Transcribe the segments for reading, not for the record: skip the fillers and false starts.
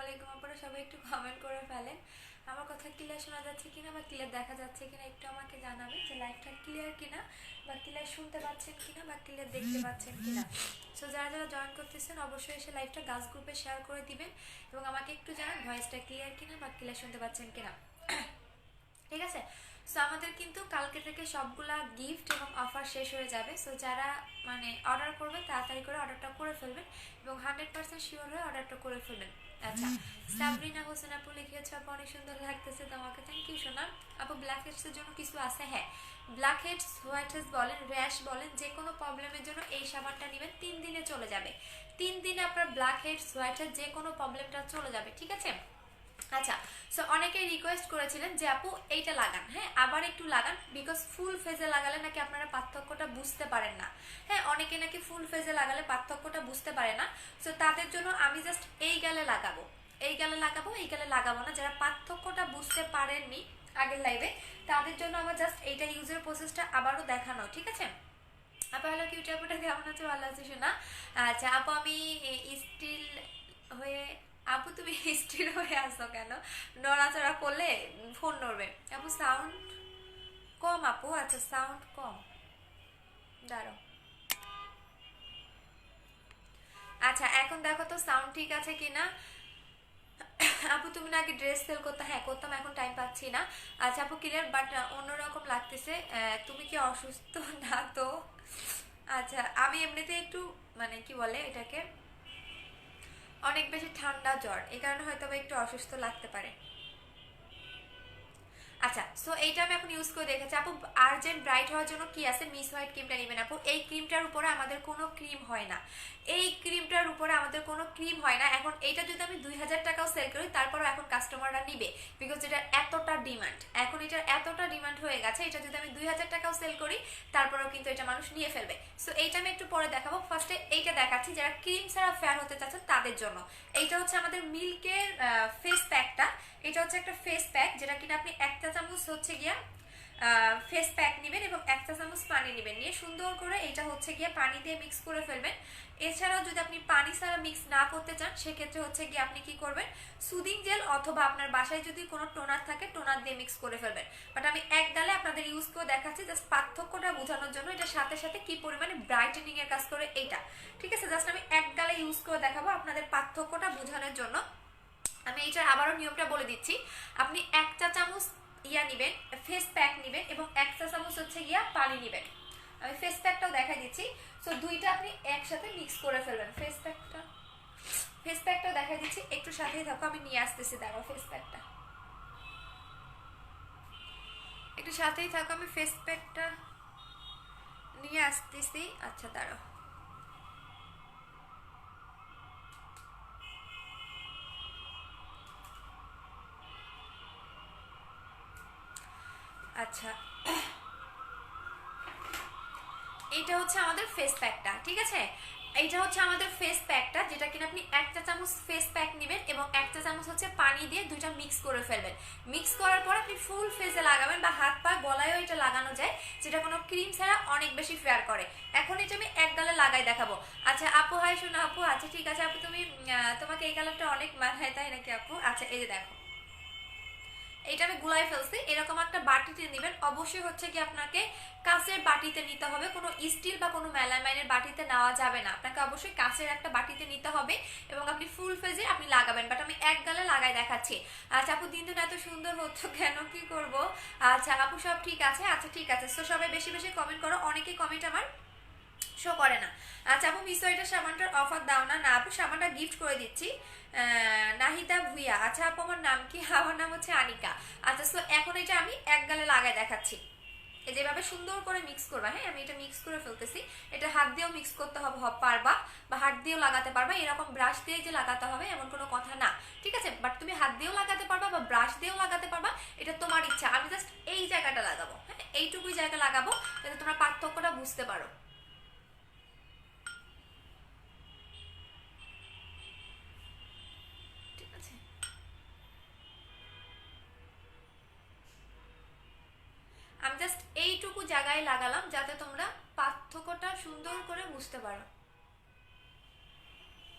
আলাইকুম আপনারা সবাই একটু কমেন্ট করে ফেলেন আমার কথা ক্লিয়ার শোনা যাচ্ছে কিনা বা ক্লিয়ার দেখা যাচ্ছে কিনা একটু আমাকে জানাবেন যে লাইভটা ক্লিয়ার কিনা বা ক্লিয়ার শুনতে পাচ্ছেন কিনা বা ক্লিয়ার দেখতে পাচ্ছেন কিনা। সো যারা যারা জয়েন করতেছেন অবশ্যই এসে লাইভটা গাছ গ্রুপে শেয়ার করে দিবেন এবং আমাকে একটু জানান ভয়েসটা ক্লিয়ার কিনা বা ক্লিয়ার শুনতে পাচ্ছেন কিনা। ঠিক আছে। সো আমাদের কিন্তু কালকে থেকে সবগুলা গিফট এবং অফার শেষ হয়ে যাবে। সো যারা মানে অর্ডার করবেন তাড়াতাড়ি করে অর্ডারটা করে ফেলবেন এবং 100% শিওর হয়ে অর্ডারটা করে ফেলবেন। আচ্ছা, সাবরিনা হোসেন আপু লিখেছে আপু অনেক সুন্দর লাগতেছে তোমাকে, থ্যাংক ইউ সোনা। আপু ব্ল্যাক হেডসের জন্য কিছু আছে? হ্যাঁ, ব্ল্যাক হেডস, হোয়াইট হেডস বলেন, র্যাশ বলেন, যে কোনো প্রবলেমের জন্য এই সাবানটা নেবেন, 3 দিনে চলে যাবে। 3 দিনে আপনার ব্ল্যাক হেডস, হোয়াইট হেডস যে কোনো প্রবলেমটা চলে যাবে। ঠিক আছে। আচ্ছা, সো অনেকেই রিকোয়েস্ট করেছিলেন যে আপু এইটা লাগান, হ্যাঁ আবার একটু লাগান, বিকজ ফুল ফেজে লাগালে নাকি আপনারা পার্থক্যটা বুঝতে পারেন না। হ্যাঁ, অনেকে নাকি ফুল ফেজে লাগালে পার্থক্যটা বুঝতে পারে না। সো তাদের জন্য আমি জাস্ট এই গেলে লাগাবো, এই গেলে লাগাবো, এই গেলে লাগাবো না। যারা পার্থক্যটা বুঝতে পারেননি আগের লাইভে তাদের জন্য আমার জাস্ট এইটা ইউজের প্রসেসটা আবারও দেখানো। ঠিক আছে। আপু হ্যালো কিউটি আপুটা কেমন আছে? ভালো আছি শোনা। আচ্ছা আপু আমি স্টিল হয়ে, আপু তুমি স্টিল হয়ে আসো কেন? নড়াচড়া করলে ফোন নড়বে। আপু সাউন্ড কম আপু। আচ্ছা সাউন্ড কম, দাঁড়াও। আচ্ছা এখন দেখো তো সাউন্ড ঠিক আছে কিনা। আপু তুমি নাকি ড্রেস সেল করতে? হ্যাঁ করতাম, এখন টাইম পাচ্ছি না। আচ্ছা আপু ক্লিয়ার, বাট অন্যরকম লাগতেছে। তুমি কি অসুস্থ? না তো। আচ্ছা আমি এমনিতে একটু মানে কি বলে এটাকে, অনেক বেশি ঠান্ডা জ্বর, এই কারণে হয়তো একটু অসুস্থ লাগতে পারে। আচ্ছা সো এইটা আমি এখন ইউজ করে দেখেছি। আপু আর্জেন্ট ব্রাইট হওয়ার জন্য কি আছে? মিস হোয়াইট ক্রিমটা নেবেন আপু। এই ক্রিমটার উপরে আমাদের কোনো ক্রিম হয় না, এই ক্রিমটার উপরে আমাদের কোনো ক্রিম হয় না। এখন এইটা যদি আমি 2000 টাকাও সেল করি তারপরও এখন কাস্টমাররা নিবে, বিকজ এটার এতটা ডিমান্ড, এখন এটার এতটা ডিমান্ড হয়ে গেছে। এটা যদি আমি 2000 টাকাও সেল করি তারপরেও কিন্তু এটা মানুষ নিয়ে ফেলবে। সো এইটা আমি একটু পরে দেখাবো। ফার্স্টে এইটা দেখাচ্ছি যারা ক্রিম ছাড়া ফেয়ার হতে চাচ্ছেন তাদের জন্য। এইটা হচ্ছে আমাদের মিল্কের ফেস প্যাকটা। এটা হচ্ছে একটা ফেস প্যাক যেটা কিনা আপনি 1 চা চামচ হচ্ছে গিয়া ফেস প্যাক নেবেন এবং 1 চা চামচ পানি নেবেন, নিয়ে সুন্দর করে এটা হচ্ছে গিয়ে পানি দিয়ে মিক্স করে ফেলবেন। এছাড়াও যদি আপনি পানি ছাড়া মিক্স না করতে চান সেক্ষেত্রে হচ্ছে গিয়ে আপনি কি করবেন, সুদিং জেল অথবা আপনার বাসায় যদি কোনো টোনার থাকে টোনার দিয়ে মিক্স করে ফেলবেন। বাট আমি এক গালে আপনাদের ইউজ করে দেখাচ্ছি জাস্ট পার্থক্যটা বোঝানোর জন্য, এটার সাথে সাথে কি পরিমাণে ব্রাইটেনিং এর কাজ করে এইটা। ঠিক আছে, জাস্ট আমি এক গালে ইউজ করে দেখাবো আপনাদের পার্থক্যটা বোঝানোর জন্য। আমি এইটার আবারও নিয়মটা বলে দিচ্ছি। আপনি 1 চা চামচ ইয়া নিবেন, ফেস প্যাক নিবেন এবং 1 চা চামচ হচ্ছে গিয়া পানি নিবেন। আমি ফেস প্যাকটাও দেখাই দিচ্ছি। সো দুইটা আপনি একসাথে মিক্স করে ফেলবেন। ফেস প্যাকটাও দেখাই দিচ্ছি, একটু সাথেই থাকো, আমি নিয়ে আসতেছি। দেখো ফেস প্যাকটা একটু সাথেই থাকো, আমি ফেস প্যাকটা নিয়ে আসতেছি। আচ্ছা দাঁড়াও। আচ্ছা এইটা হচ্ছে আমাদের ফেস প্যাকটা। ঠিক আছে, এইটা হচ্ছে আমাদের ফেস প্যাকটা যেটা কিনা আপনি 1 চা চামচ ফেস প্যাক নেবেন এবং 1 চা চামচ হচ্ছে পানি দিয়ে দুইটা মিক্স করে ফেলবেন। মিক্স করার পর আপনি ফুল ফেসে লাগাবেন বা হাত পা গলায়ও এটা লাগানো যায়, যেটা কোনো ক্রিম ছাড়া অনেক বেশি ফেয়ার করে। এখন এটা আমি এক গালে লাগাই দেখাবো। আচ্ছা আপু হাই শোনো আপু। আচ্ছা ঠিক আছে আপু, তুমি তোমাকে এই কালারটা অনেক মানায় তাই নাকি আপু? আচ্ছা এই যে দেখো, এটা আমি গুলাই ফেলছি। এরকম একটা বাটিতে নেবেন, অবশ্যই হচ্ছে কি আপনাকে কাঁচের বাটিতে নিতে হবে, কোনো স্টিল বা কোনো মেলামাইনের বাটিতে নেওয়া যাবে না, আপনাকে অবশ্যই কাঁচের একটা বাটিতে নিতে হবে এবং আপনি ফুল ফেজে আপনি লাগাবেন। বাট আমি এক গালে লাগাই দেখাচ্ছি। আচ্ছা আপু দিন দিন এত সুন্দর হচ্ছে কেন, কি করব? আচ্ছা আপু সব ঠিক আছে। আচ্ছা ঠিক আছে, তো সবাই বেশি বেশি কমেন্ট করো, অনেকেই কমেন্ট আমার শো করে না। আচ্ছা আপু মিস এটা সামানটার অফার দাও না? না আপু সামানটা গিফট করে দিচ্ছি। নাহিদা ভুইয়া। আচ্ছা আপু আমার নাম কি? আমার নাম হচ্ছে আনিকা। আচ্ছা সো এখন এটা আমি এক গালে লাগাই দেখাচ্ছি। এই যেভাবে সুন্দর করে মিক্স করবা। হ্যাঁ আমি এটা মিক্স করে ফেলতেছি। এটা হাত দিয়েও মিক্স করতে হবে পারবা বা হাত দিয়েও লাগাতে পারবা, এরকম ব্রাশ দিয়ে যে লাগাতে হবে এমন কোনো কথা না। ঠিক আছে, বাট তুমি হাত দিয়েও লাগাতে পারবা বা ব্রাশ দিয়েও লাগাতে পারবা, এটা তোমার ইচ্ছা। আমি জাস্ট এই জায়গাটা লাগাবো, হ্যাঁ এইটুকুই জায়গা লাগাবো যাতে তোমরা পার্থক্যটা বুঝতে পারো। ঠিক আছে, আমি জাস্ট এইটুকু জায়গায় লাগালাম যাতে তোমরা পার্থক্যটা সুন্দর করে বুঝতে পারো।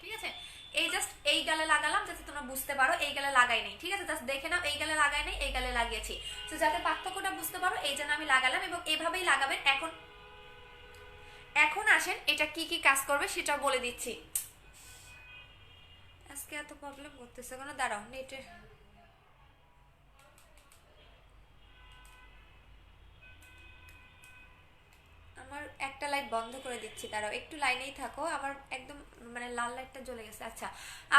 ঠিক আছে, এই জাস্ট এই গালে লাগালাম যাতে তোমরা বুঝতে পারো এই গালে লাগাই নেই, ঠিক আছে? জাস্ট দেখে নাও এই গালে লাগাই নেই, এই গালে লাগিয়েছি। তো যাতে পার্থক্যটা বুঝতে পারো এই জন্য আমি লাগালাম, এবং এভাবেই লাগাবেন। এখন আসেন এটা কি কি কাজ করবে সেটা বলে দিচ্ছি। আজকে এত প্রবলেম করতেছে কেন? দাঁড়াও, নেটের আমার একটা লাইট বন্ধ করে দিচ্ছি, দাঁড়াও একটু লাইনেই থাকো। আমার একদম মানে লাল লাইটটা জ্বলে গেছে। আচ্ছা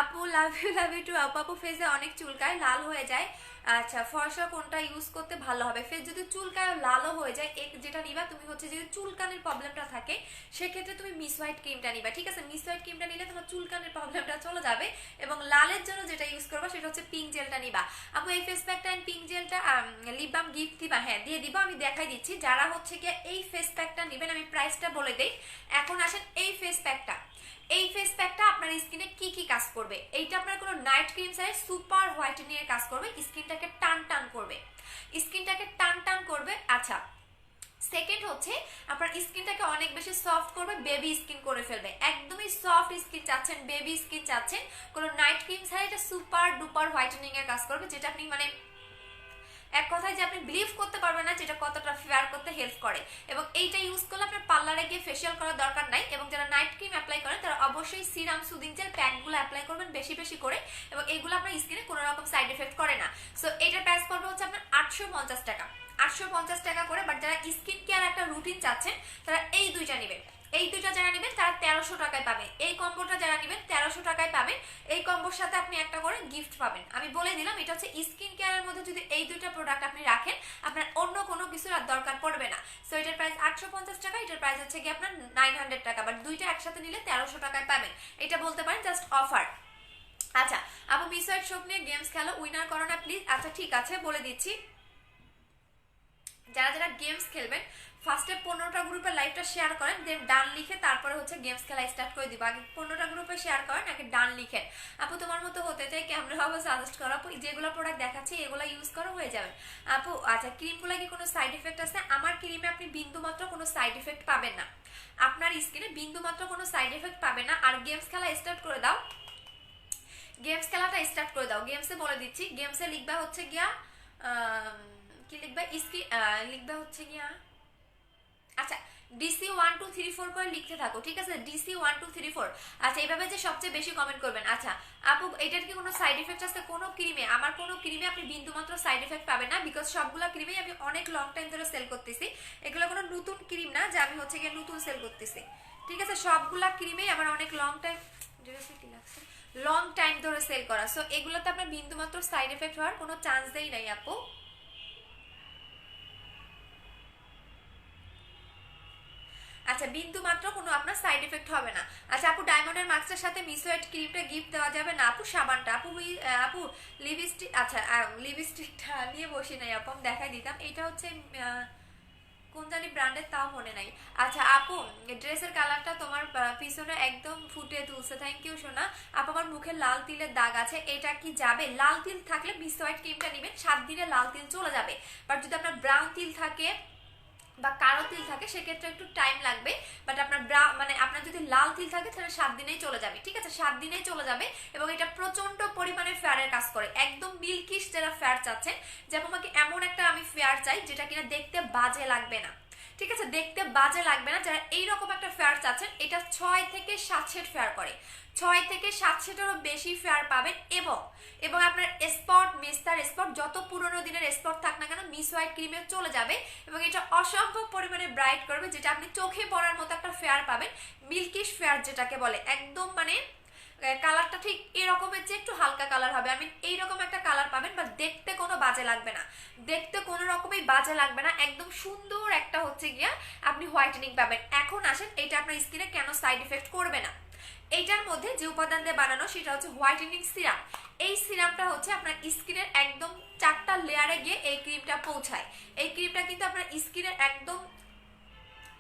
আপু, লাভ ইউ টু আপু। আপু ফেসে অনেক চুলকায়, লাল হয়ে যায়। আচ্ছা ফর্সা কোনটা ইউজ করতে ভালো হবে? ফেস যদি চুলকায় লালও হয়ে যায়, যেটা নিবা তুমি হচ্ছে যদি চুলকানির প্রবলেমটা থাকে সেক্ষেত্রে তুমি মিস হোয়াইট ক্রিমটা নিবা, ঠিক আছে? মিস হোয়াইট ক্রিমটা নিলে তোমার চুলকানির প্রবলেমটা চলে যাবে। এবং লালের জন্য যেটা ইউজ করবা সেটা হচ্ছে পিঙ্ক জেলটা নিবা। আপু এই ফেস প্যাকটা এন্ড পিঙ্ক জেলটা লিপ বাম গিফট দিবা? হ্যাঁ দিয়ে দিবা, আমি দেখাই দিচ্ছি। যারা হচ্ছে গিয়ে এই ফেস প্যাকটা নেবেন আমি প্রাইসটা বলে দেই। এখন আসেন এই ফেস প্যাকটা, এই ফেস প্যাকটা আপনার স্কিনে কি কি কাজ করবে? এইটা আপনার কোনো নাইট ক্রিম ছাড়াই সুপার হোয়াইটেনিং এর কাজ করবে, স্কিনটাকে টান টান করবে, স্কিনটাকে টান টান করবে। আচ্ছা সেকেন্ড হচ্ছে আপনার স্কিনটাকে অনেক বেশি সফট করবে, বেবি স্কিন করে ফেলবে। একদমই সফট স্কিন চাচ্ছেন, বেবি স্কিন চাচ্ছেন, কোনো নাইট ক্রিম ছাড়াই এটা সুপার ডুপার হোয়াইটেনিং এর কাজ করবে, যেটা আপনি মানে এক কথায় যে আপনি বিলিভ করতে পারবেন না যেটা কতটা ফেয়ার করতে হেল্প করে। এবং এইটা ইউজ করলে আপনার পার্লারে গিয়ে ফেসিয়াল করার দরকার নাই। এবং যারা নাইট ক্রিম অ্যাপ্লাই করেন তারা অবশ্যই সিরাম সুদিং জেল প্যাকগুলো অ্যাপ্লাই করবেন বেশি বেশি করে, এবং এইগুলো আপনার স্কিনে কোনো রকম সাইড এফেক্ট করে না। সো এটার প্রাইস পড়বে হচ্ছে আপনার 850 টাকা, 850 টাকা করে। বাট যারা স্কিন কেয়ার একটা রুটিন চাচ্ছেন তারা এই দুইটা নেবেন, এই দুইটা যারা নেবেন তারা 1300 টাকায় পাবেন। এই কম্বোটা যারা নেবেন 1300 টাকায় পাবেন। এই কম্বোর সাথে আপনি একটা করে গিফট পাবেন। আমি বলে দিলাম এটা হচ্ছে স্কিন কেয়ারের মধ্যে যদি এই দুইটা প্রোডাক্ট আপনি রাখেন আপনার অন্য কোনো কিছুর আর দরকার পড়বে না। সো এটার প্রাইস 850 টাকা, এটার প্রাইস হচ্ছে কি আপনার 900 টাকা। বাট দুইটা একসাথে নিলে 1300 টাকায় পাবেন। এটা বলতে পারেন জাস্ট অফার। আচ্ছা আপু মিস হোয়াইট শপ নিয়ে গেমস খেলো, উইনার করো না প্লিজ। আচ্ছা ঠিক আছে বলে দিচ্ছি। যারা যারা গেমস খেলবেন ফার্স্টে 15টা গ্রুপে লাইভটা শেয়ার করেন, দেন ডান লিখে তারপরে হচ্ছে গেমস খেলা স্টার্ট করে দিব। আগে 15টা গ্রুপে শেয়ার করেন, আগে ডান লিখেন। আপু তোমার মতো হতে চাই, কেমন ভাবে সাজেস্ট করো? আপু যেগুলো প্রোডাক্ট দেখাচ্ছি এগুলো ইউজ করো, হয়ে যাবে। আপু আচ্ছা ক্রিমগুলো কি কোনো সাইড এফেক্ট আছে? আমার ক্রিমে আপনি বিন্দু মাত্র কোনো সাইড এফেক্ট পাবেন না, আপনার স্কিনে বিন্দু মাত্র কোনো সাইড এফেক্ট পাবে না। আর গেমস খেলা স্টার্ট করে দাও, গেমস খেলাটা স্টার্ট করে দাও। গেমসে বলে দিচ্ছি, গেমসে লিখবা হচ্ছে গিয়া কি লিখবা, লিখবা হচ্ছে গিয়া আচ্ছা ডিসি 1234 করে লিখতে থাকো, ঠিক আছে? ডিসি 1234। আচ্ছা এইভাবে যে সবচেয়ে বেশি কমেন্ট করবেন। আচ্ছা আপু এটার কি কোনো সাইড এফেক্ট আছে? কোনো ক্রিমে, আমার কোনো ক্রিমে আপনি বিন্দু মাত্র সাইড এফেক্ট পাবেন না, বিকজ সবগুলো ক্রিমেই আমি অনেক লং টাইম ধরে সেল করতেছি। এগুলো কোনো নতুন ক্রিম না যে আমি হচ্ছে গিয়ে নতুন সেল করতেছি, ঠিক আছে? সবগুলা ক্রিমেই আমার অনেক লং টাইম ধরে সেল করা। সো এগুলোতে আপনার বিন্দু মাত্র সাইড এফেক্ট হওয়ার কোনো চান্স দেই নাই আপু। আচ্ছা বিন্দু মাত্র কোনো আপনার সাইড এফেক্ট হবে না। আচ্ছা আপু ডায়মন্ডের মাস্কের সাথে মিস হোয়াইট ক্রিমটা গিফট দেওয়া যাবে না? আপু সাবানটা, আপু লিপস্টিক, আচ্ছা লিপস্টিকটা নিয়ে বসি নাই আপু, আমি দেখাই দিতাম। এটা হচ্ছে কোন জানি ব্র্যান্ডের তাও মনে নাই। আচ্ছা আপু ড্রেসের কালারটা তোমার পিছনে একদম ফুটে তুলছে, থ্যাংক ইউ সোনা। আপু আমার মুখে লাল তিলের দাগ আছে, এটা কি যাবে? লাল তিল থাকলে মিস হোয়াইট ক্রিমটা নেবেন, 7 দিনে লাল তিল চলে যাবে। বাট যদি আপনার ব্রাউন তিল থাকে বা কালো তিল থাকে সেক্ষেত্রে একটু টাইম লাগবে। বাট আপনার মানে আপনার যদি লাল তিল থাকে তাহলে 7 দিনেই চলে যাবে, ঠিক আছে? 7 দিনেই চলে যাবে। এবং এটা প্রচন্ড পরিমাণে ফেয়ারের কাজ করে, একদম মিল্কিশ যারা ফেয়ার চাচ্ছেন, যেমন আমাকে এমন একটা আমি ফেয়ার চাই যেটা কিনা দেখতে বাজে লাগবে না, ঠিক আছে? দেখতে বাজে লাগবে না। যারা এইরকম একটা ফেয়ার চাচ্ছেন, এটা 6 থেকে 7 সেট ফেয়ার করে, 6 থেকে 7 সেটেরও বেশি ফেয়ার পাবেন। এবং এবং আপনার স্পট, মেস্তার স্পট, যত পুরোনো দিনের স্পট থাক না কেন মিস হোয়াইট ক্রিমে চলে যাবে। এবং এটা অসম্ভব পরিমাণে ব্রাইট করবে, যেটা আপনি চোখে পড়ার মতো একটা ফেয়ার পাবেন, মিল্কিশ ফেয়ার যেটাকে বলে। একদম মানে কালারটা ঠিক এরকমের যে একটু হালকা কালার হবে, আমি এইরকম একটা কালার পাবেন। বা দেখতে কোনো বাজে লাগবে না, দেখতে কোনো রকমই বাজে লাগবে না, একদম সুন্দর একটা হচ্ছে গিয়া আপনি হোয়াইটেনিং পাবেন। এখন আসেন এটা আপনার স্কিনে কেন সাইড এফেক্ট করবে না। এইটার মধ্যে যে উপাদান দিয়ে বানানো সেটা হচ্ছে হোয়াইটেনিং সিরাম। এই সিরামটা হচ্ছে আপনার স্কিনের একদম 4টা লেয়ারে গিয়ে এই ক্রিমটা পৌঁছায়। এই ক্রিমটা কিন্তু আপনার স্কিনের একদম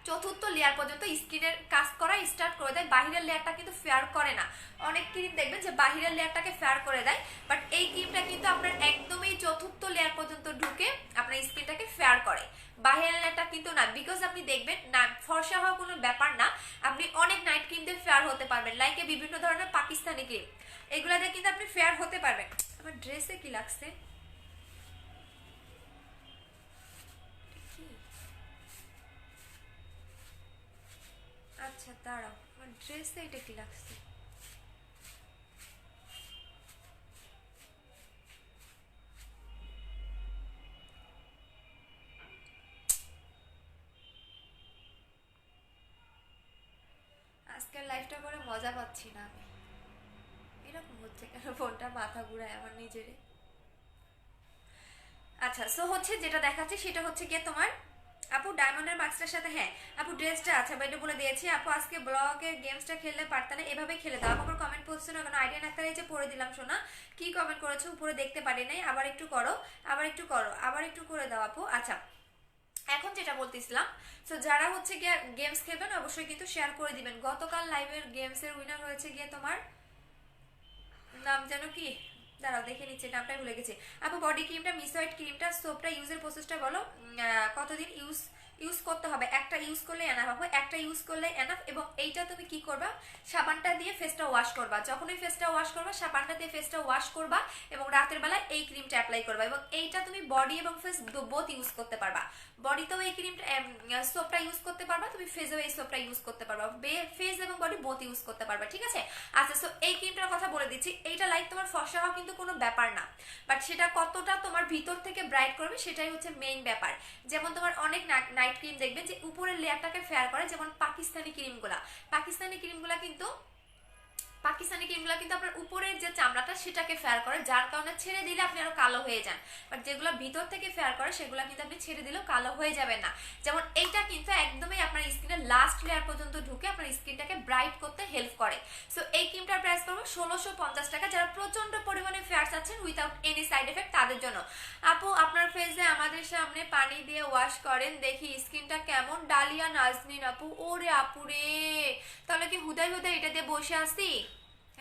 4র্থ লেয়ার পর্যন্ত স্কিনের কাজ করা স্টার্ট করে দেয়, বাহিরের লেয়ারটা কিন্তু ফেয়ার করে না। অনেক ক্রিম দেখবেন যে বাহিরের লেয়ারটাকে ফেয়ার করে দেয়, বাট এই ক্রিমটা কিন্তু আপনার একদমই 4র্থ লেয়ার পর্যন্ত ঢুকে আপনার স্কিনটাকে ফেয়ার করে, বাহিরের লেয়ারটা কিন্তু না। বিকজ আপনি দেখবেন না ফর্সা হওয়া কোনো ব্যাপার না, আপনি অনেক নাইট ক্রিম দিয়ে ফেয়ার হতে পারবেন, লাইক বিভিন্ন ধরনের পাকিস্তানি ক্রিম। এগুলা দিয়ে কিন্তু আপনি ফেয়ার হতে পারবেন। আমার ড্রেসে কি লাগছে, আচ্ছা দাঁড়াও, আমার ড্রেসে এটা কি লাগছে, আজকের লাইফটা করে মজা পাচ্ছি না আমি। এরকম হচ্ছে কেন, ফোনটা মাথা ঘুরায় আমার নিজেরে। আচ্ছা সো হচ্ছে যেটা দেখাচ্ছে সেটা হচ্ছে গিয়ে তোমার আপু ডায়মন্ডের মার্কসটার সাথে, হ্যাঁ আপু ড্রেসটা আছে বাইরে বলে দিয়েছি আপু, আজকে ব্লগের গেমসটা খেললে পারতা না, এভাবে খেলে দাও। আপু কমেন্ট করছো না কেন, আইডিয়া নাক্তার এই যে পড়ে দিলাম শোনা, কি কমেন্ট করেছো উপরে দেখতে পারি নাই, আবার একটু করো, আবার একটু করো, আবার একটু করে দাও আপু। আচ্ছা এখন যেটা বলতেছিলাম, সো যারা হচ্ছে গিয়ে গেমস খেলবেন অবশ্যই কিন্তু শেয়ার করে দিবেন। গতকাল লাইভের গেমসের উইনার হয়েছে গিয়ে তোমার নাম যেন কি, দাঁড়াও দেখে নিচ্ছে, নামটাই ভুলে গেছি। আপু বডি ক্রিমটা, মিস হোয়াইট ক্রিমটা, সোপটা ইউজের প্রসেসটা বলো, কতদিন ইউজ ইউজ করতে হবে? একটা ইউজ করলে এনাফ আপু, একটা ইউজ করলে এনাফ। এবং এইটা তুমি কি করবা, সাবানটা দিয়ে ফেসটা ওয়াশ করবা, যখনই ফেসটা ওয়াশ করবা সাবানটা দিয়ে ফেসটা ওয়াশ করবা এবং রাতের বেলা এই ক্রিমটা অ্যাপ্লাই করবা। এবং এইটা তুমি বডি এবং ফেস বোথ ইউজ করতে পারবা, বডিতেও এই ক্রিমটা সোপটা ইউজ করতে পারবা, তুমি ফেসেও এই সোপটা ইউজ করতে পারবা, ফেস এবং বডি বোথ ইউজ করতে পারবা, ঠিক আছে? আচ্ছা সো এই ক্রিমটার কথা বলে দিচ্ছি, এইটা লাইক তোমার ফর্সা হওয়া কিন্তু কোনো ব্যাপার না, বাট সেটা কতটা তোমার ভিতর থেকে ব্রাইট করবে সেটাই হচ্ছে মেইন ব্যাপার। যেমন তোমার অনেক নাইট ক্রিম দেখবেন যে উপরের লেয়ারটাকে ফেয়ার করে, যেমন পাকিস্তানি ক্রিমগুলা কিন্তু আপনার উপরের যে চামড়াটা সেটাকে ফেয়ার করে, যার কারণে ছেড়ে দিলে আপনি আরো কালো হয়ে যান। বাট যেগুলো ভিতর থেকে ফেয়ার করে সেগুলো কিন্তু আপনি ছেড়ে দিলেও কালো হয়ে যাবে না। যেমন এইটা কিন্তু একদমই আপনার স্কিনের লাস্ট লেয়ার পর্যন্ত ঢুকে আপনার স্কিনটাকে ব্রাইট করতে হেল্প করে। সো এই ক্রিমটার প্রাইস পড়বে 1650 টাকা, যারা প্রচন্ড পরিমাণে ফেয়ার চাচ্ছেন উইথাউট এনি সাইড এফেক্ট তাদের জন্য। আপু আপনার ফেসে আমাদের সামনে পানি দিয়ে ওয়াশ করেন দেখি স্কিনটা কেমন, ডালিয়া নাজনীন আপু। ওরে আপুরে, তাহলে কি হুদাই এটা দিয়ে বসে আসি?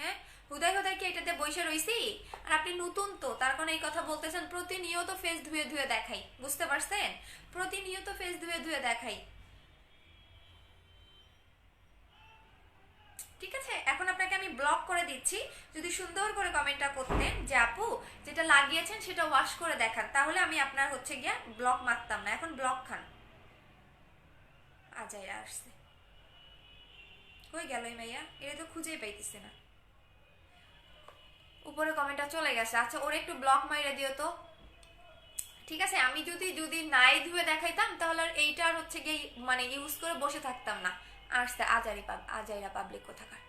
হ্যাঁ হুদাই কি এটাতে বসে রইছি? আর আপনি নতুন তো তার কারণে এই কথা বলতেছেন, প্রতিনিয়ত ফেস ধুয়ে ধুয়ে দেখাই, বুঝতে পারছেন? প্রতিনিয়ত ফেস ধুয়ে ধুয়ে দেখাই, ঠিক আছে? এখন আপনাকে আমি ব্লক করে দিচ্ছি, যদি সুন্দর করে কমেন্টটা করতেন যে আপু যেটা লাগিয়েছেন সেটা ওয়াশ করে দেখান, তাহলে আমি আপনার হচ্ছে গিয়া ব্লক মারতাম না। এখন ব্লক খান। আজাইরা আসছে, কই গেল এই মাইয়া, এটা তো খুঁজেই পাইতেছে না। উপরে কমেন্টটা চলে গেছে, আচ্ছা ওর একটু ব্লক মাইরে দিও তো, ঠিক আছে? আমি যদি নাই ধুয়ে দেখাইতাম তাহলে আর এইটার হচ্ছে গিয়ে মানে ইউজ করে বসে থাকতাম না। আসছে আজাইরা পাবলিক কোথাকার।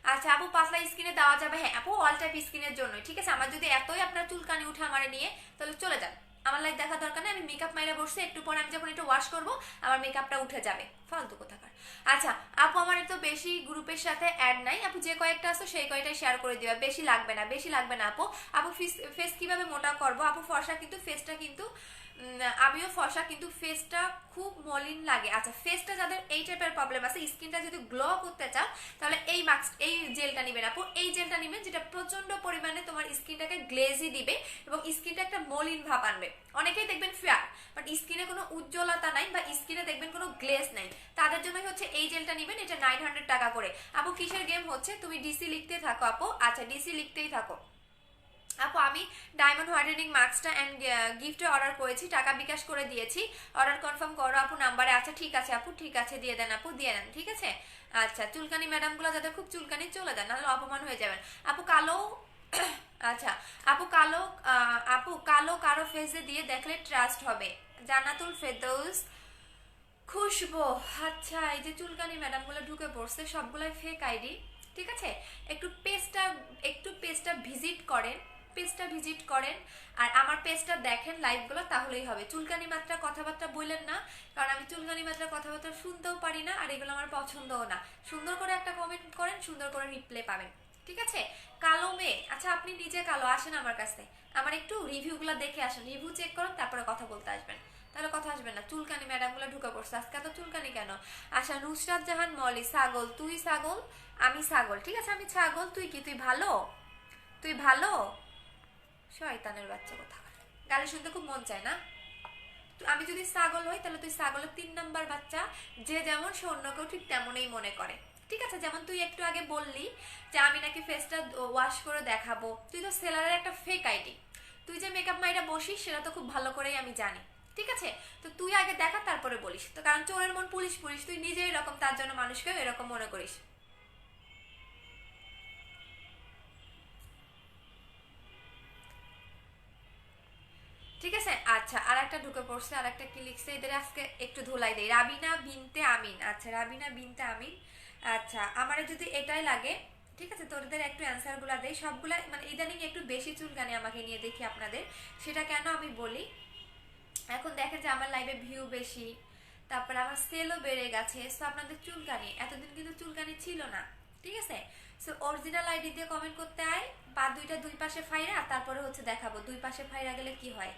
আচ্ছা আপু পাতলা স্কিনে দেওয়া যাবে? হ্যাঁ আপু অল টাইপ স্কিনের জন্য, ঠিক আছে? আমার যদি এতই আপনার চুলকানি উঠে আমারে নিয়ে, তাহলে চলে যান, আমার লাইফ দেখা দরকার নেই। আমি মেকআপ মাইরা বসছি, একটু পরে আমি যখন একটু ওয়াশ করবো আমার মেকআপটা উঠে যাবে, ফালতু কোথাকার। আচ্ছা আপু আমার তো বেশি গ্রুপের সাথে অ্যাড নাই আপু, যে কয়েকটা আছে সেই কয়েকটাই শেয়ার করে দিবা, বেশি লাগবে না আপু। আপু ফেস কিভাবে মোটা করবো? আপু ফর্সা কিন্তু ফেসটা কিন্তু আমিও ফর্সা কিন্তু ফেসটা খুব মলিন লাগে। আচ্ছা ফেসটা যাদের এই টাইপের প্রবলেম আছে, স্কিনটা যদি গ্লো করতে চাও তাহলে এই জেলটা নিবেন আপু, এই জেলটা নিবেন যেটা প্রচন্ড পরিমাণে তোমার স্কিনটাকে গ্লেজি দিবে এবং স্কিনটা একটা মলিন ভাব আনবে। অনেকেই দেখবেন ফেয়ার বাট স্কিনে কোনো উজ্জ্বলতা নাই বা স্কিনে দেখবেন কোনো গ্লেজ নাই, তাদের জন্যই হচ্ছে এই জেলটা নিবেন, এটা 900 টাকা করে। আপু কিসের গেম হচ্ছে? তুমি ডিসি লিখতে থাকো আপু। আচ্ছা ডিসি লিখতেই থাকো আপু। আমি ডায়মন্ড হোয়াইটেনিং মাস্কটা অ্যান্ড গিফটে অর্ডার করেছি, টাকা বিকাশ করে দিয়েছি, অর্ডার কনফার্ম করো আপু নাম্বারে। আচ্ছা ঠিক আছে আপু, ঠিক আছে দিয়ে দেন আপু, দিয়ে দেন, ঠিক আছে? আচ্ছা চুলকানি ম্যাডামগুলো যাদের খুব চুলকানি চলে যান, নাহলে অপমান হয়ে যাবেন। আপু কালো আচ্ছা আপু কালো কারো ফেসে দিয়ে দেখলে ট্রাস্ট হবে, জান্নাতুল ফেরদৌস খুশবু। আচ্ছা এই যে চুলকানি ম্যাডামগুলো ঢুকে পড়ছে সবগুলাই ফেক আইডি, ঠিক আছে? একটু পেজটা ভিজিট করেন আর আমার পেজটা দেখেন লাইভগুলো, তাহলেই হবে। চুলকানি মাত্রা কথাবার্তা বললেন না, কারণ আমি চুলকানি মাত্রা কথাবার্তা শুনতেও পারি না আর এগুলো আমার পছন্দও না। সুন্দর করে একটা কমেন্ট করেন, সুন্দর করে রিপ্লাই পাবেন, ঠিক আছে? কালো মেয়ে, আচ্ছা আপনি নিজে কালো, আসেন আমার কাছে, আমার একটু রিভিউগুলো দেখে আসেন, রিভিউ চেক করুন তারপরে কথা বলতে আসবেন, তাহলে কথা আসবে না। চুলকানি ম্যাডামগুলো ঢুকে পড়ছে, আজকে তো চুলকানি কেন? আচ্ছা নুসরাত জাহান মলি, ছাগল, তুই ছাগল আমি ছাগল, ঠিক আছে? আমি ছাগল, তুই কি? তুই ভালো শয়তানের বাচ্চা কোথা, গালি শুনতে খুব মন চায় না? আমি যদি ছাগল হই তাহলে তুই ছাগলের 3 নাম্বার বাচ্চা, যে যেমন সে অন্য কেউ ঠিক তেমনই মনে করে। ঠিক আছে? যেমন তুই একটু আগে বললি যে আমি নাকি ফেসটা ওয়াশ করে দেখাবো, তুই তো সেলারের একটা ফেক আইডি, তুই যে মেকআপ মাইরা বসিস সেটা তো খুব ভালো করেই আমি জানি। ঠিক আছে, তো তুই আগে দেখা তারপরে বলিস তো, কারণ চোরের মন পুলিশ পুলিশ, তুই নিজে এরকম তার জন্য মানুষকেও এরকম মনে করিস। ঠিক আছে, আচ্ছা আর একটা ঢুকে পড়ছে, আর একটা কি লিখছে, এদের আজকে একটু ধুলাই দেই। রাবিনা বিনতে আমিন, আচ্ছা রাবিনা বিনতে আমিন, আচ্ছা আমার যদি এটাই লাগে, ঠিক আছে তোদের একটু অ্যান্সার গুলা দেই সবগুলা, মানে ইদানিং একটু বেশি চুলকানি আমাকে নিয়ে দেখি আপনাদের, সেটা কেন আমি বলি। এখন দেখেন যে আমার লাইভে ভিউ বেশি, তারপরে আমার সেলও বেড়ে গেছে, সো আপনাদের চুলকানি, এতদিন কিন্তু চুলকানি ছিল না। ঠিক আছে, সো অরিজিনাল আইডি দিয়ে কমেন্ট করতে আয়, পা দুইটা দুই পাশে ফাইরা, তারপরে হচ্ছে দেখাবো দুই পাশে ফাইরা গেলে কি হয়।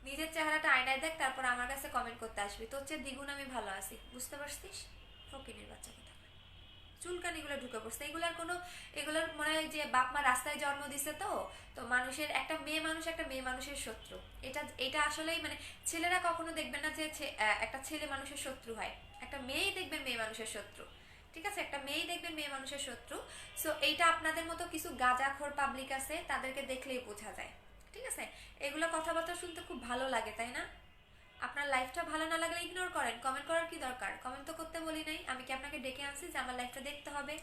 নিজের চেহারাটা আয়নায় দেখ, তারপর আমার কাছে কমেন্ট করতে আসবি, তোর চেয়ে দ্বিগুণ আমি ভালো আছি, বুঝতে পারছিস? ফকিনের বাচ্চা কথা, চুলকানিগুলো ঢুকে পড়ছে, এগুলার কোনো, এগুলোর মনে হয় যে বাপ মা রাস্তায় জন্ম দিছে, তো তো মানুষের একটা মেয়ে মানুষ একটা মেয়ে মানুষের শত্রু, এটা এটা আসলেই মানে ছেলেরা কখনো দেখবেন না যে একটা ছেলে মানুষের শত্রু হয়, একটা মেয়েই দেখবেন মেয়ে মানুষের শত্রু। ঠিক আছে, একটা মেয়েই দেখবেন মেয়ে মানুষের শত্রু। সো এইটা আপনাদের মতো কিছু গাঁজাখোর পাবলিক আছে, তাদেরকে দেখলেই বোঝা যায়। ঠিক আছে, এগুলো কথাবার্তা শুনতে খুব ভালো লাগে, তাই না? আপনার লাইফটা ভালো না লাগলে ইগনোর করেন, কমেন্ট করার কি দরকার? কমেন্ট তো করতে বলি নাই, আমি কি আপনাকে ডেকে আনছি যে আমার লাইফটা দেখতে হবে?